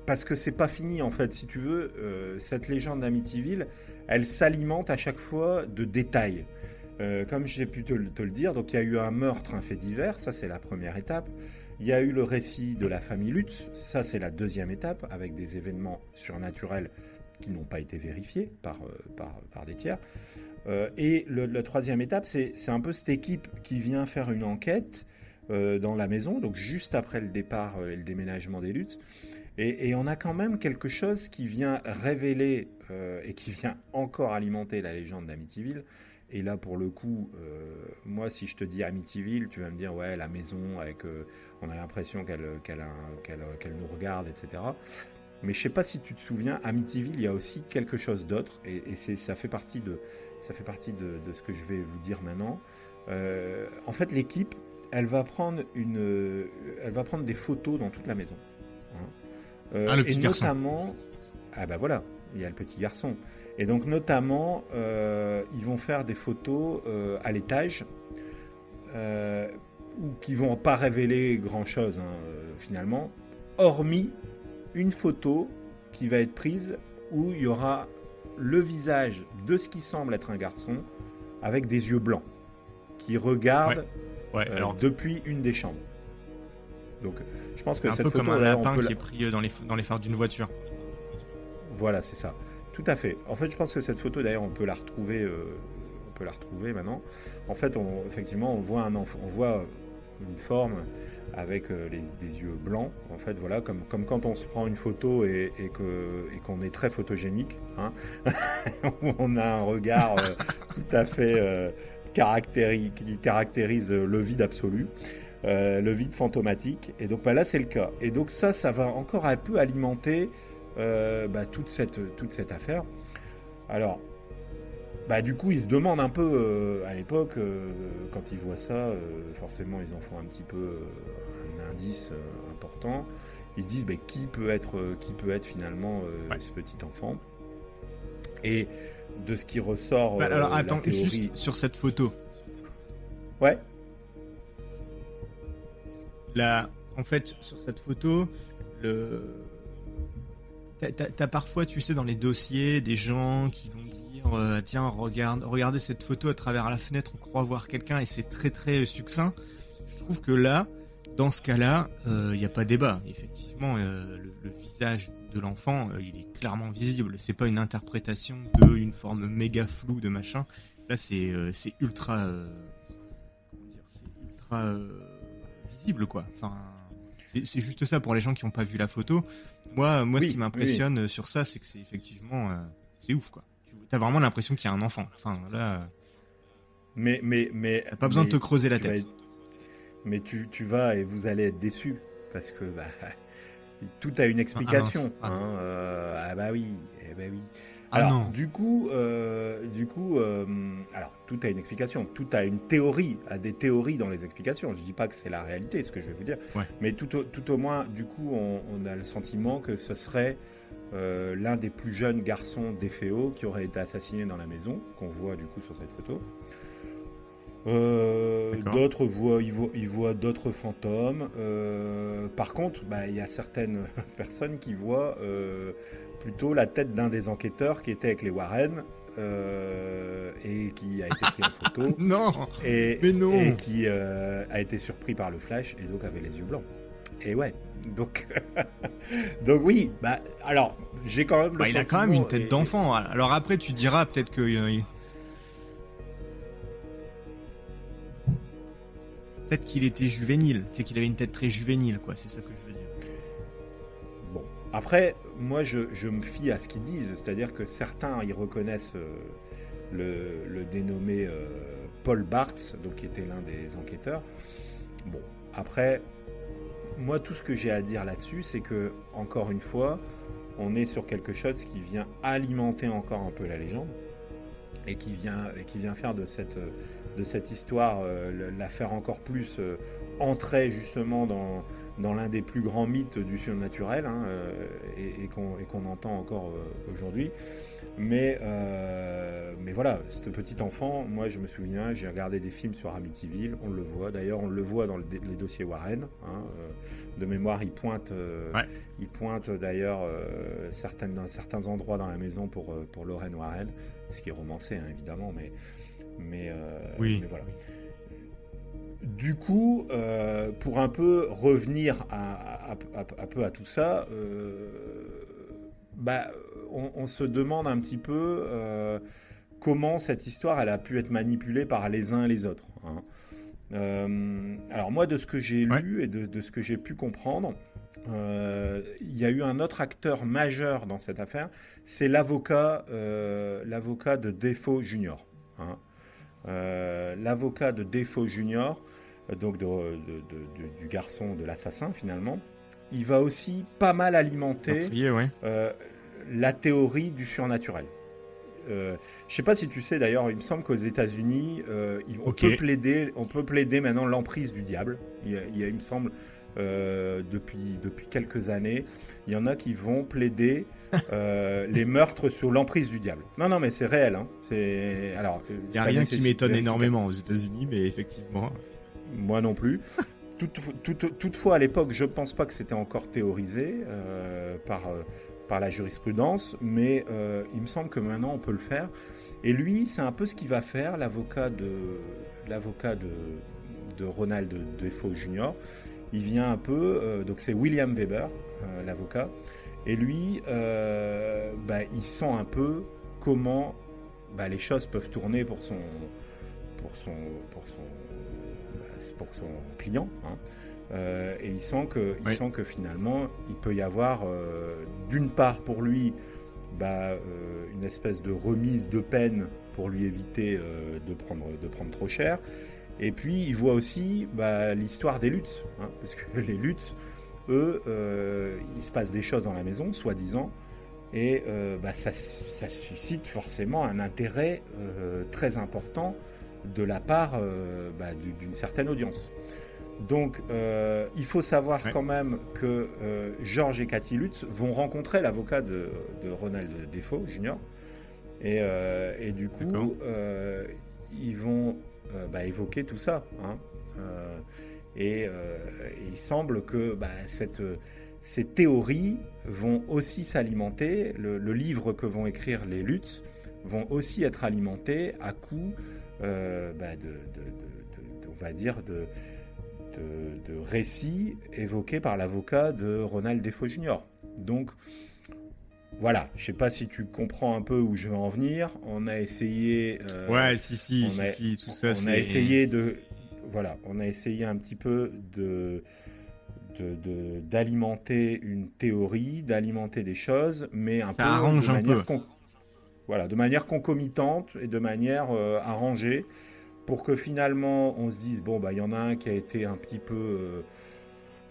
Parce que c'est pas fini en fait, si tu veux, cette légende d'Amityville, elle s'alimente à chaque fois de détails. Comme j'ai pu te le dire, donc il y a eu un meurtre, un fait divers, ça c'est la première étape. Il y a eu le récit de la famille Lutz, ça c'est la deuxième étape, avec des événements surnaturels qui n'ont pas été vérifiés par des tiers. Et la troisième étape, c'est un peu cette équipe qui vient faire une enquête dans la maison, donc juste après le départ et le déménagement des Lutz. Et on a quand même quelque chose qui vient révéler et qui vient encore alimenter la légende d'Amityville. Et là, pour le coup, moi, si je te dis Amityville, tu vas me dire, ouais, la maison, avec, on a l'impression qu'elle nous regarde, etc. Mais je sais pas si tu te souviens, Amityville, il y a aussi quelque chose d'autre. Et ça fait partie de ce que je vais vous dire maintenant. En fait, l'équipe, elle va prendre des photos dans toute la maison. Le petit garçon. Notamment, voilà, il y a le petit garçon. Et donc notamment, ils vont faire des photos à l'étage, qui vont pas révéler grand-chose finalement, hormis une photo qui va être prise où il y aura le visage de ce qui semble être un garçon avec des yeux blancs qui regarde alors... depuis une des chambres. Donc, je pense que C'est un cette peu photo, comme un là, on lapin peut qui est pris dans les phares d'une voiture. Voilà, c'est ça. Tout à fait. En fait, je pense que cette photo, d'ailleurs, on peut la retrouver maintenant. En fait, effectivement, on voit un enfant, on voit une forme avec des yeux blancs. En fait, voilà, comme quand on se prend une photo et qu'on est très photogénique, hein. On a un regard tout à fait qui caractérise le vide absolu. Le vide fantomatique, et donc là c'est le cas, et donc ça va encore un peu alimenter toute cette affaire. Alors du coup ils se demandent un peu à l'époque quand ils voient ça, forcément ils en font un petit peu un indice important. Ils se disent qui peut être finalement ce petit enfant, et de ce qui ressort alors attends, la théorie... juste sur cette photo. Ouais. Là, en fait, sur cette photo, t'as parfois, tu sais, dans les dossiers, des gens qui vont dire tiens, regardez cette photo à travers la fenêtre, on croit voir quelqu'un, et c'est très très succinct. Je trouve que là, dans ce cas-là, il n'y a pas débat. Effectivement, le visage de l'enfant, il est clairement visible. C'est pas une interprétation d'une forme méga floue de machin. Là, c'est ultra... c'est ultra... visible, quoi. Enfin, c'est juste ça pour les gens qui n'ont pas vu la photo. Moi, oui, ce qui m'impressionne sur ça, c'est que c'est effectivement, c'est ouf, quoi. T'as vraiment l'impression qu'il y a un enfant. Enfin, là, mais t'as pas besoin de te creuser la tête. Mais tu vas, et vous allez être déçus, parce que tout a une explication. Oui. Alors, du coup, alors tout a une explication, tout a une théorie, a des théories dans les explications. Je dis pas que c'est la réalité, ce que je vais vous dire, mais tout au moins, du coup, on a le sentiment que ce serait l'un des plus jeunes garçons d'Eféo qui aurait été assassiné dans la maison, qu'on voit du coup sur cette photo. D'autres voient d'autres fantômes. Par contre, il y a certaines personnes qui voient plutôt la tête d'un des enquêteurs qui était avec les Warren et qui a été pris en photo. Non, mais non. Et qui a été surpris par le flash et donc avait les yeux blancs. Et ouais, donc oui. Alors j'ai quand même. Il a quand même une tête d'enfant. Alors après, tu diras peut-être que. Peut-être qu'il était juvénile, c'est qu'il avait une tête très juvénile, quoi, c'est ça que je veux dire. Bon, après, moi je me fie à ce qu'ils disent, c'est-à-dire que certains ils reconnaissent le dénommé Paul Bartz, donc qui était l'un des enquêteurs. Bon, après, moi tout ce que j'ai à dire là-dessus, c'est que, encore une fois, on est sur quelque chose qui vient alimenter encore un peu la légende, et qui vient faire de cette histoire, la faire encore plus entrer justement dans l'un des plus grands mythes du surnaturel, hein, et qu'on entend encore aujourd'hui. Mais voilà, ce petit enfant, moi je me souviens, j'ai regardé des films sur Amityville, on le voit. D'ailleurs, on le voit dans les dossiers Warren. Hein, de mémoire, il pointe d'ailleurs dans certains endroits dans la maison pour Lorraine Warren, ce qui est romancé, hein, évidemment, mais voilà. Du coup, pour un peu revenir un peu à tout ça, on se demande un petit peu comment cette histoire elle a pu être manipulée par les uns et les autres, hein. Alors moi, de ce que j'ai lu et de ce que j'ai pu comprendre, il y a eu un autre acteur majeur dans cette affaire, c'est l'avocat de Defoe Jr., hein. L'avocat de Defoe Jr., donc du garçon de l'assassin finalement, il va aussi pas mal alimenter la théorie du surnaturel. Je sais pas si tu sais, d'ailleurs, il me semble qu'aux États-Unis, on peut plaider maintenant l'emprise du diable. Il y a, il me semble, depuis quelques années, il y en a qui vont plaider les meurtres sous l'emprise du diable. Non, mais c'est réel, hein. Il n'y a rien qui m'étonne énormément aux États-Unis, mais effectivement. Moi non plus. Toutefois, à l'époque, je pense pas que c'était encore théorisé par la jurisprudence, mais il me semble que maintenant on peut le faire. Et lui, c'est un peu ce qu'il va faire, l'avocat de Ronald Defoe Jr. il vient un peu, donc c'est William Weber, l'avocat, et lui, il sent un peu comment les choses peuvent tourner pour son client, hein. Et il sent que finalement il peut y avoir d'une part pour lui une espèce de remise de peine pour lui éviter de prendre trop cher, et puis il voit aussi l'histoire des Lutz, hein, parce que les Lutz, eux, il se passe des choses dans la maison soi-disant, et ça suscite forcément un intérêt très important de la part d'une certaine audience. Donc il faut savoir quand même que George et Cathy Lutz vont rencontrer l'avocat de Ronald Defoe Jr. Et du coup ils vont évoquer tout ça, hein. Et il semble que ces théories vont aussi s'alimenter, le livre que vont écrire les Lutz vont aussi être alimentés à coup on va dire de récits évoqués par l'avocat de Ronald Defoe Jr. Donc voilà, je sais pas si tu comprends un peu où je veux en venir. On a essayé. Tout ça. On a essayé on a essayé un petit peu d'alimenter une théorie, d'alimenter des choses, mais de manière concomitante et de manière arrangée, pour que finalement on se dise il y en a un qui a été un petit peu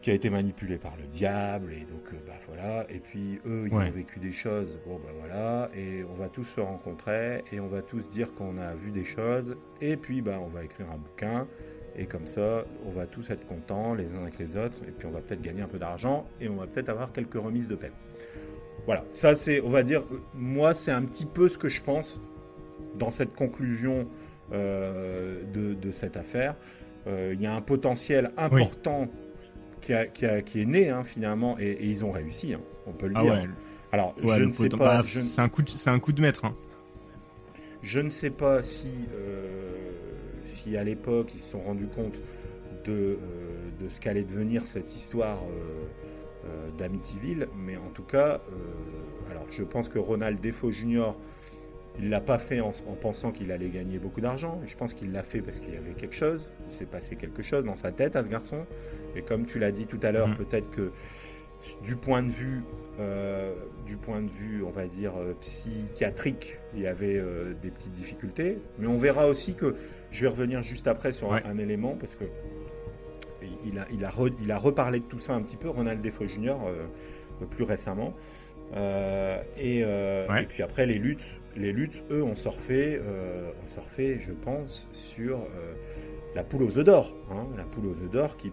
qui a été manipulé par le diable, et donc voilà, et puis eux ils ont vécu des choses, voilà, et on va tous se rencontrer et on va tous dire qu'on a vu des choses, et puis on va écrire un bouquin, et comme ça on va tous être contents les uns avec les autres, et puis on va peut-être gagner un peu d'argent, et on va peut-être avoir quelques remises de peine. Voilà, ça c'est, on va dire, moi c'est un petit peu ce que je pense dans cette conclusion de cette affaire. Il y a un potentiel important qui est né, hein, finalement, et ils ont réussi, hein, on peut le dire. Ouais. Alors, je ne sais pas... C'est un coup de maître. Hein. Je ne sais pas si à l'époque ils se sont rendus compte de ce qu'allait devenir cette histoire d'Amityville, mais en tout cas, alors je pense que Ronald Defoe Jr., il l'a pas fait en pensant qu'il allait gagner beaucoup d'argent. Je pense qu'il l'a fait parce qu'il y avait quelque chose. Il s'est passé quelque chose dans sa tête à ce garçon. Et comme tu l'as dit tout à l'heure, peut-être que du point de vue, on va dire psychiatrique, il y avait des petites difficultés. Mais on verra aussi que je vais revenir juste après sur un élément, parce que il a reparlé de tout ça un petit peu, Ronald Defoe Jr. Plus récemment. Et puis après les Lutz, eux, ont surfé, je pense, sur la poule aux œufs d'or, hein, la poule aux œufs d'or qui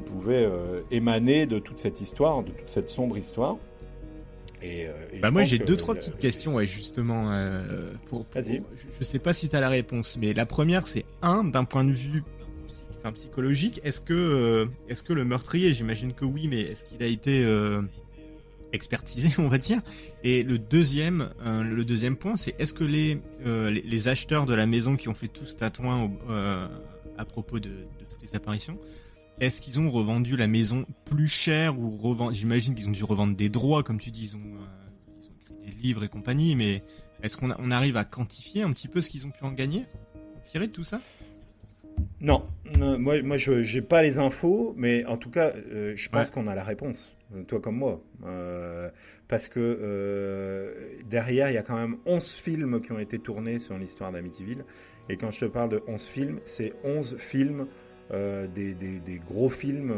pouvait émaner de toute cette histoire, de toute cette sombre histoire. Et moi j'ai trois petites questions, justement. Je sais pas si tu as la réponse, mais la première c'est d'un point de vue psychologique, est-ce que le meurtrier, j'imagine que oui, mais est-ce qu'il a été expertisé, on va dire? Et le deuxième point, c'est est-ce que les acheteurs de la maison qui ont fait tout ce tatouin à propos de toutes les apparitions, est-ce qu'ils ont revendu la maison plus cher, ou j'imagine qu'ils ont dû revendre des droits, comme tu dis, ils ont écrit des livres et compagnie, mais est-ce qu'on arrive à quantifier un petit peu ce qu'ils ont pu en gagner, tirer de tout ça? Non, moi je n'ai pas les infos, mais en tout cas, je pense qu'on a la réponse, toi comme moi. Parce que derrière, il y a quand même 11 films qui ont été tournés sur l'histoire d'Amityville. Et quand je te parle de 11 films, c'est 11 films, des gros films,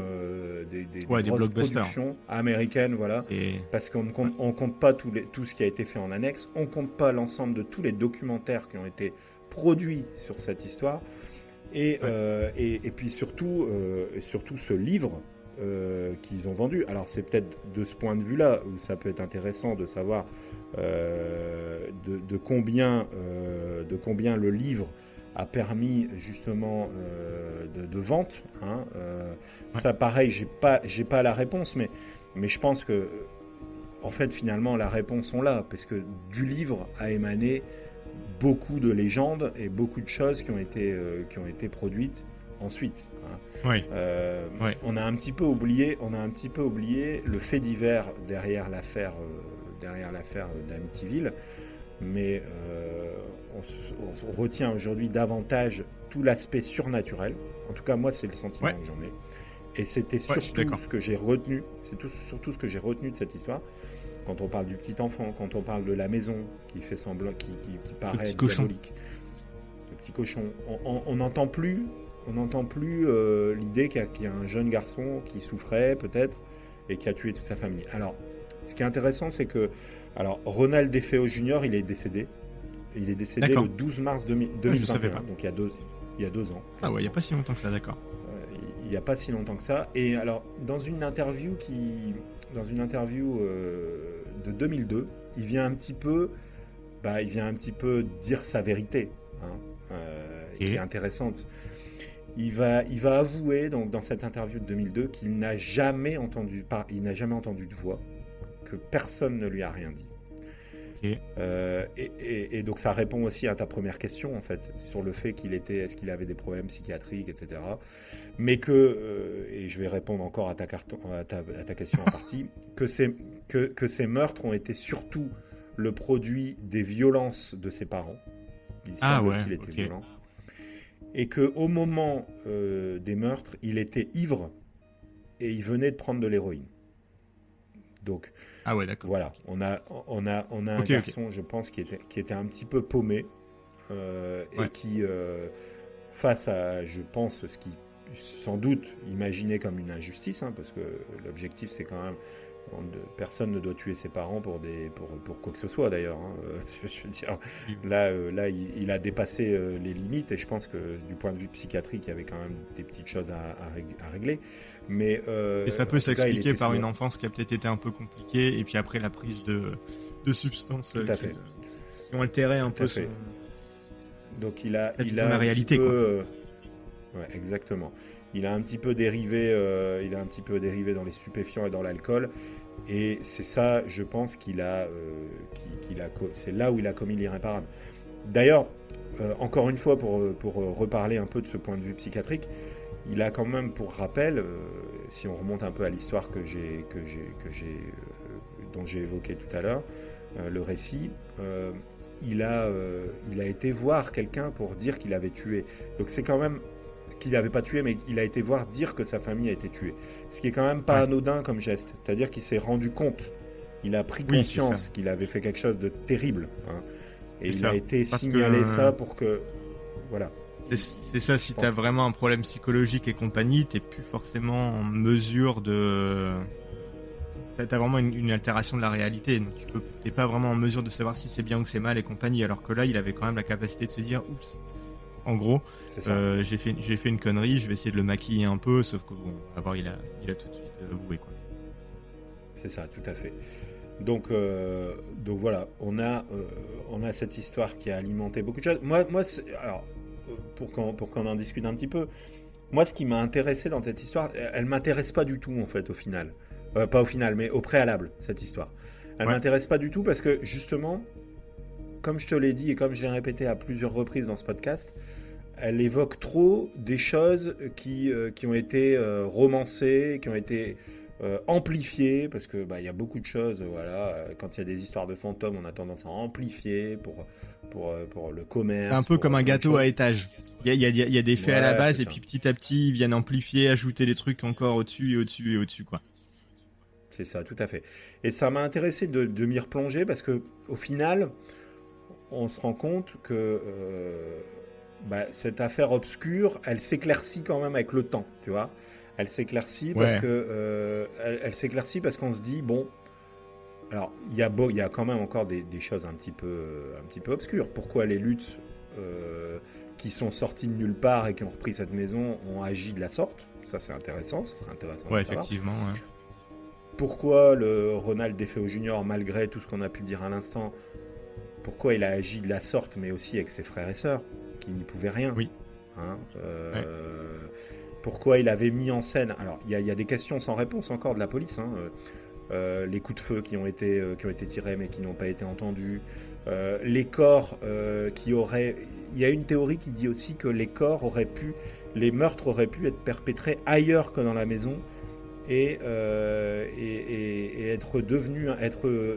des grosses productions américaines, voilà. Parce qu'on ne compte pas tout ce qui a été fait en annexe, on ne compte pas l'ensemble de tous les documentaires qui ont été produits sur cette histoire. Et puis surtout ce livre qu'ils ont vendu. Alors c'est peut-être de ce point de vue-là où ça peut être intéressant de savoir de combien le livre a permis justement de vente. Hein. Ça, pareil, j'ai pas la réponse, mais je pense que en fait finalement la réponse on l'a, parce que du livre a émané beaucoup de légendes et beaucoup de choses qui ont été produites ensuite. Hein. Oui. On a un petit peu oublié le fait divers derrière l'affaire d'Amityville, mais on retient aujourd'hui davantage tout l'aspect surnaturel. En tout cas, moi, c'est le sentiment que j'en ai. Et c'était surtout ce que j'ai retenu. Surtout ce que j'ai retenu de cette histoire. Quand on parle du petit enfant, quand on parle de la maison qui fait semblant, qui paraît diabolique, le petit cochon, on n'entend plus l'idée qu'il y a un jeune garçon qui souffrait peut-être et qui a tué toute sa famille. Alors, ce qui est intéressant, c'est que Ronald DeFeo Jr. il est décédé. Il est décédé le 12 mars 2021, donc il y a 2 ans. Ah ouais, il n'y a pas si longtemps que ça, d'accord. Il n'y a pas si longtemps que ça. Et alors, dans une interview de 2002, il vient un petit peu dire sa vérité, hein, qui est intéressante. Il va avouer donc dans cette interview de 2002 qu'il n'a jamais entendu de voix, que personne ne lui a rien dit. Et donc ça répond aussi à ta première question en fait sur le fait est-ce qu'il avait des problèmes psychiatriques, etc. Mais et je vais répondre encore à ta question en partie, que ces meurtres ont été surtout le produit des violences de ses parents. Il était violent. Et qu'au moment des meurtres, il était ivre et il venait de prendre de l'héroïne. Donc, d'accord. Voilà, on a un garçon, je pense, qui était un petit peu paumé et qui, face à, je pense, ce qui sans doute imaginé comme une injustice, hein, parce que l'objectif c'est quand même personne ne doit tuer ses parents pour quoi que ce soit d'ailleurs. Hein. Je veux dire, là, il a dépassé les limites et je pense que du point de vue psychiatrique, il y avait quand même des petites choses à régler. Mais et ça peut s'expliquer par une enfance qui a peut-être été un peu compliquée et puis après la prise de substances qui ont altéré un peu son. Donc il a la réalité, quoi. Ouais, exactement. Il a un petit peu dérivé dans les stupéfiants et dans l'alcool, et c'est ça, je pense c'est là où il a commis l'irréparable. D'ailleurs, encore une fois, pour reparler un peu de ce point de vue psychiatrique, il a quand même, pour rappel, si on remonte un peu à l'histoire dont j'ai évoqué tout à l'heure, le récit. Il a été voir quelqu'un pour dire qu'il avait tué. Donc c'est quand même qu'il n'avait pas tué, mais il a été voir dire que sa famille a été tuée. Ce qui est quand même pas anodin comme geste. C'est-à-dire qu'il s'est rendu compte, il a pris conscience qu'il avait fait quelque chose de terrible. Hein, et il a été signalé ça pour que... Voilà. C'est ça, si tu as vraiment un problème psychologique et compagnie, tu n'es plus forcément en mesure de... T'as vraiment une altération de la réalité, donc t'es pas vraiment en mesure de savoir si c'est bien ou c'est mal et compagnie, alors que là il avait quand même la capacité de se dire oups, en gros j'ai fait une connerie, je vais essayer de le maquiller un peu, sauf que bon, il a tout de suite avoué, quoi. C'est ça, tout à fait. Donc voilà, on a cette histoire qui a alimenté beaucoup de choses. Moi alors pour qu'on en discute un petit peu, moi ce qui m'a intéressé dans cette histoire, elle m'intéresse pas du tout en fait au final. Pas au final, mais au préalable, cette histoire. Elle m'intéresse pas du tout parce que, justement, comme je te l'ai dit et comme je l'ai répété à plusieurs reprises dans ce podcast, elle évoque trop des choses qui ont été romancées, qui ont été amplifiées, parce que y a beaucoup de choses, voilà, quand il y a des histoires de fantômes, on a tendance à amplifier pour le commerce. C'est un peu comme un gâteau à étage. Il y a des faits à la base et puis petit à petit, ils viennent amplifier, ajouter des trucs encore au-dessus et au-dessus et au-dessus, quoi. C'est ça, tout à fait. Et ça m'a intéressé de m'y replonger parce que, au final, on se rend compte que cette affaire obscure, elle s'éclaircit quand même avec le temps, tu vois. Elle s'éclaircit parce que elle s'éclaircit parce qu'on se dit bon, alors il y a quand même encore des choses un petit peu obscures. Pourquoi les luttes qui sont sorties de nulle part et qui ont repris cette maison ont agi de la sorte? Ça, c'est intéressant. Ce serait intéressant. Ouais, effectivement. Ouais. Pourquoi le Ronald DeFeo Jr., malgré tout ce qu'on a pu dire à l'instant, pourquoi il a agi de la sorte, mais aussi avec ses frères et sœurs, qui n'y pouvaient rien. Oui. Hein, pourquoi il avait mis en scène... Alors, il y a des questions sans réponse encore de la police. Hein, les coups de feu qui ont été tirés mais qui n'ont pas été entendus, les corps qui auraient... Il y a une théorie qui dit aussi que les meurtres auraient pu être perpétrés ailleurs que dans la maison et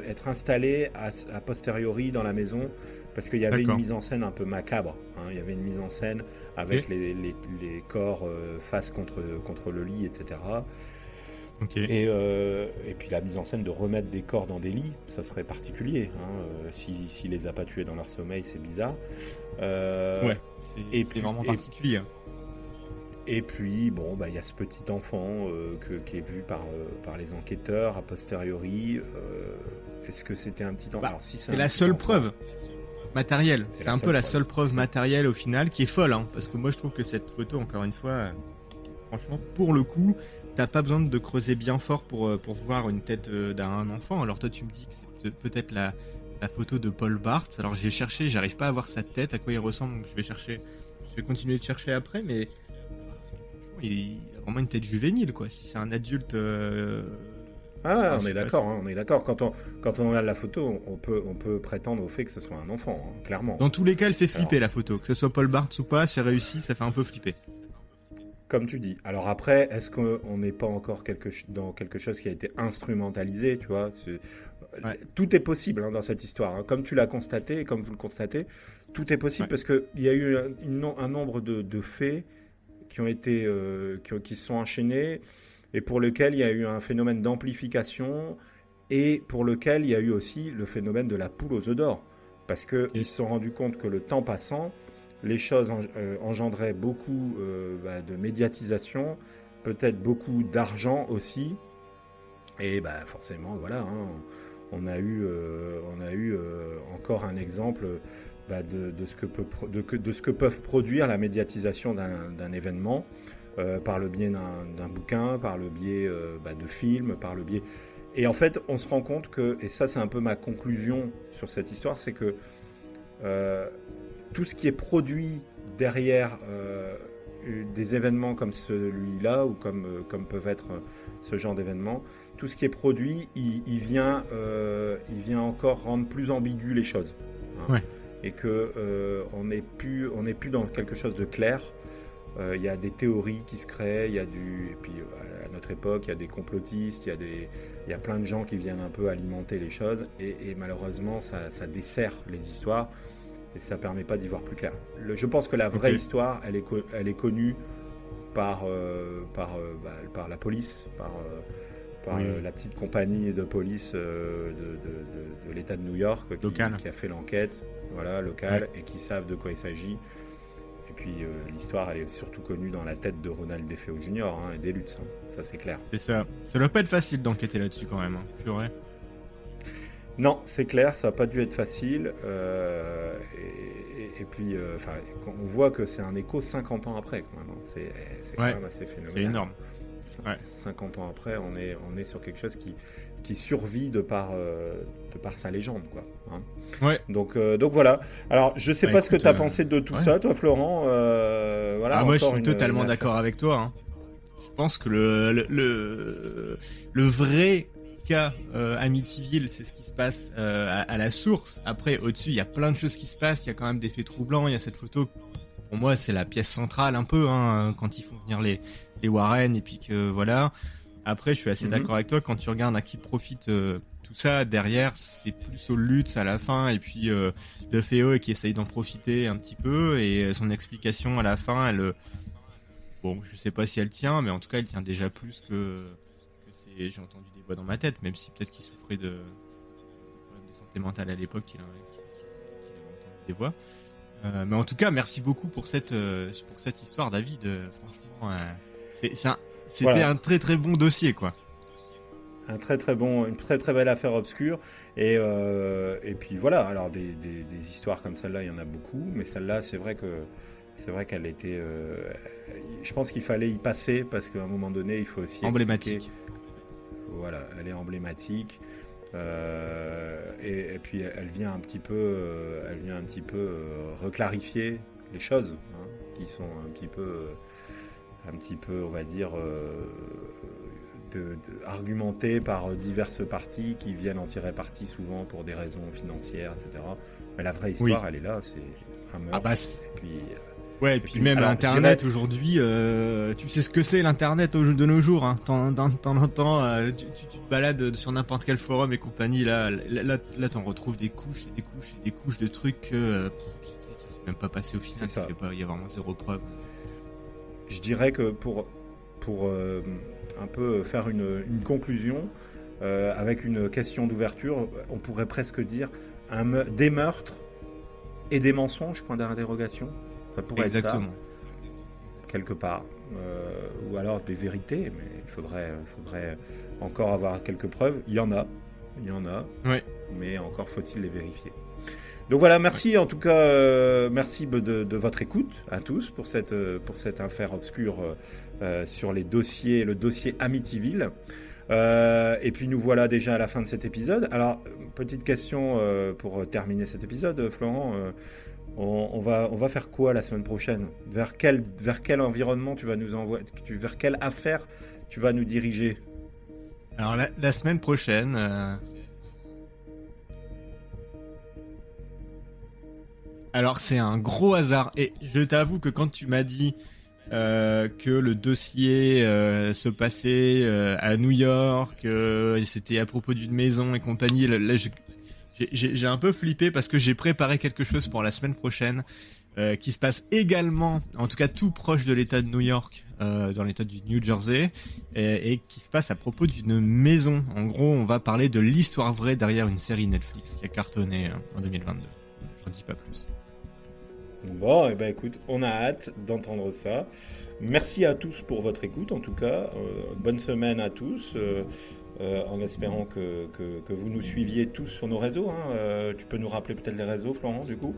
être installés a posteriori dans la maison, parce qu'il y avait une mise en scène un peu macabre. Il y avait une mise en scène avec les corps face contre le lit, etc. Et puis la mise en scène de remettre des corps dans des lits, ça serait particulier. S'il les a pas tués dans leur sommeil, c'est bizarre. C'est vraiment particulier. Et puis, il y a ce petit enfant qui est vu par les enquêteurs a posteriori. Est-ce que c'était un petit enfant? C'est la seule preuve matérielle. C'est un peu la seule preuve matérielle au final qui est folle. Parce que moi, je trouve que cette photo, encore une fois, franchement, pour le coup, t'as pas besoin de creuser bien fort pour voir une tête d'un enfant. Alors toi, tu me dis que c'est peut-être la photo de Paul Barthes. Alors j'ai cherché, j'arrive pas à voir sa tête, à quoi il ressemble, donc je vais continuer de chercher après, mais il a vraiment une tête juvénile, quoi. Si c'est un adulte... on est d'accord. On est d'accord. Quand on regarde la photo, on peut prétendre au fait que ce soit un enfant, clairement. Dans tous les cas, elle fait flipper la photo. Que ce soit Paul Barthes ou pas, c'est réussi, ça fait un peu flipper. Comme tu dis. Alors après, est-ce qu'on n'est pas encore dans quelque chose qui a été instrumentalisé, tu vois? Tout est possible dans cette histoire. Comme tu l'as constaté, comme vous le constatez, tout est possible parce qu'il y a eu un nombre de faits qui se sont enchaînés et pour lequel il y a eu un phénomène d'amplification et pour lequel il y a eu aussi le phénomène de la poule aux œufs d'or. Parce qu'ils se sont rendus compte que le temps passant, les choses engendraient beaucoup de médiatisation, peut-être beaucoup d'argent aussi. Et forcément, voilà, on a eu encore un exemple de ce que peuvent produire la médiatisation d'un événement par le biais d'un bouquin, par le biais de films, par le biais... Et en fait, on se rend compte que, et ça c'est un peu ma conclusion sur cette histoire, c'est que tout ce qui est produit derrière des événements comme celui-là ou comme peuvent être ce genre d'événements, tout ce qui est produit, il vient encore rendre plus ambigu les choses. Et que on n'est plus dans quelque chose de clair. Il y a des théories qui se créent, et puis à notre époque, il y a des complotistes, il y a plein de gens qui viennent un peu alimenter les choses et malheureusement ça dessert les histoires et ça permet pas d'y voir plus clair. Je pense que la vraie histoire, elle est connue par la police, par la petite compagnie de police de l'État de New York qui a fait l'enquête, locale, et qui savent de quoi il s'agit. Et puis l'histoire, elle est surtout connue dans la tête de Ronald DeFeo Jr. Et des Lutz, ça c'est clair. C'est ça. Ça doit pas être facile d'enquêter là-dessus quand même. Purée. Non, c'est clair, ça n'a pas dû être facile. Et puis, on voit que c'est un écho 50 ans après quand même. C'est quand même assez phénoménal. C'est énorme. 50 ans après, on est sur quelque chose qui survit de par sa légende, quoi. Donc voilà. Alors, je sais pas ce que tu as pensé de tout ça, toi, Florent. Moi, je suis totalement d'accord avec toi. Je pense que le vrai cas Amityville, c'est ce qui se passe à la source. Après, au-dessus, il y a plein de choses qui se passent. Il y a quand même des faits troublants. Il y a cette photo. Pour moi, c'est la pièce centrale un peu quand ils font venir les Warren et puis que voilà. Après, je suis assez d'accord avec toi quand tu regardes à qui profite tout ça derrière, c'est plus au Lutz à la fin et puis DeFeo qui essaye d'en profiter un petit peu et son explication à la fin, je sais pas si elle tient, mais en tout cas, elle tient déjà plus que j'ai entendu des voix dans ma tête, même si peut-être qu'il souffrait de santé mentale à l'époque, qu'il avait entendu des voix. Mais en tout cas, merci beaucoup pour cette histoire, David. Franchement, c'était un très très bon dossier, quoi. Une très très belle affaire obscure. Et puis voilà. Alors des histoires comme celle-là, il y en a beaucoup, mais celle-là, c'est vrai qu'elle était. Je pense qu'il fallait y passer parce qu'à un moment donné, il faut aussi emblématique. Voilà, elle est emblématique. Et puis elle vient un petit peu reclarifier les choses qui sont un petit peu on va dire argumenté par diverses parties qui viennent en tirer parti souvent pour des raisons financières, etc. Mais la vraie histoire, elle est là, c'est un meurtre. Et puis même Internet aujourd'hui, tu sais ce que c'est l'Internet de nos jours. Hein. T'en entends, tu te balades sur n'importe quel forum et compagnie. Là, t'en retrouves des couches et des couches et des couches de trucs que ça s'est même pas passé au final. Il y a vraiment zéro preuve. Je dirais que pour un peu faire une conclusion, avec une question d'ouverture, on pourrait presque dire des meurtres et des mensonges, point d'interrogation. Ça pourrait être ça, quelque part. Ou alors des vérités, mais il faudrait encore avoir quelques preuves. Il y en a. Ouais. Mais encore faut-il les vérifier. Donc voilà, merci en tout cas, merci de votre écoute à tous pour cette affaire obscure sur le dossier Amityville. Et puis nous voilà déjà à la fin de cet épisode. Alors, petite question pour terminer cet épisode, Florent. On va faire quoi la semaine prochaine ? Vers quel environnement tu vas nous envoyer ? Vers quelle affaire tu vas nous diriger ? Alors la semaine prochaine. Alors c'est un gros hasard et je t'avoue que quand tu m'as dit que le dossier se passait à New York, et c'était à propos d'une maison et compagnie, là j'ai un peu flippé parce que j'ai préparé quelque chose pour la semaine prochaine qui se passe également, en tout cas tout proche de l'État de New York, dans l'État du New Jersey, et qui se passe à propos d'une maison. En gros, on va parler de l'histoire vraie derrière une série Netflix qui a cartonné en 2022. J'en dis pas plus. Bon, et ben écoute, on a hâte d'entendre ça. Merci à tous pour votre écoute, en tout cas. Bonne semaine à tous. En espérant que vous nous suiviez tous sur nos réseaux. Tu peux nous rappeler peut-être les réseaux, Florent, du coup ?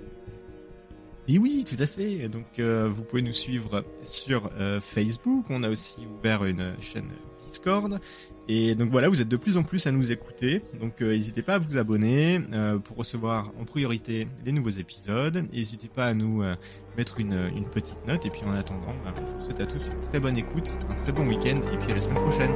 Et oui, tout à fait. Donc, vous pouvez nous suivre sur Facebook. On a aussi ouvert une chaîne Discord. Et donc voilà, vous êtes de plus en plus à nous écouter. Donc, n'hésitez pas à vous abonner pour recevoir en priorité les nouveaux épisodes. N'hésitez pas à nous mettre une petite note. Et puis en attendant, je vous souhaite à tous une très bonne écoute, un très bon week-end. Et puis à la semaine prochaine.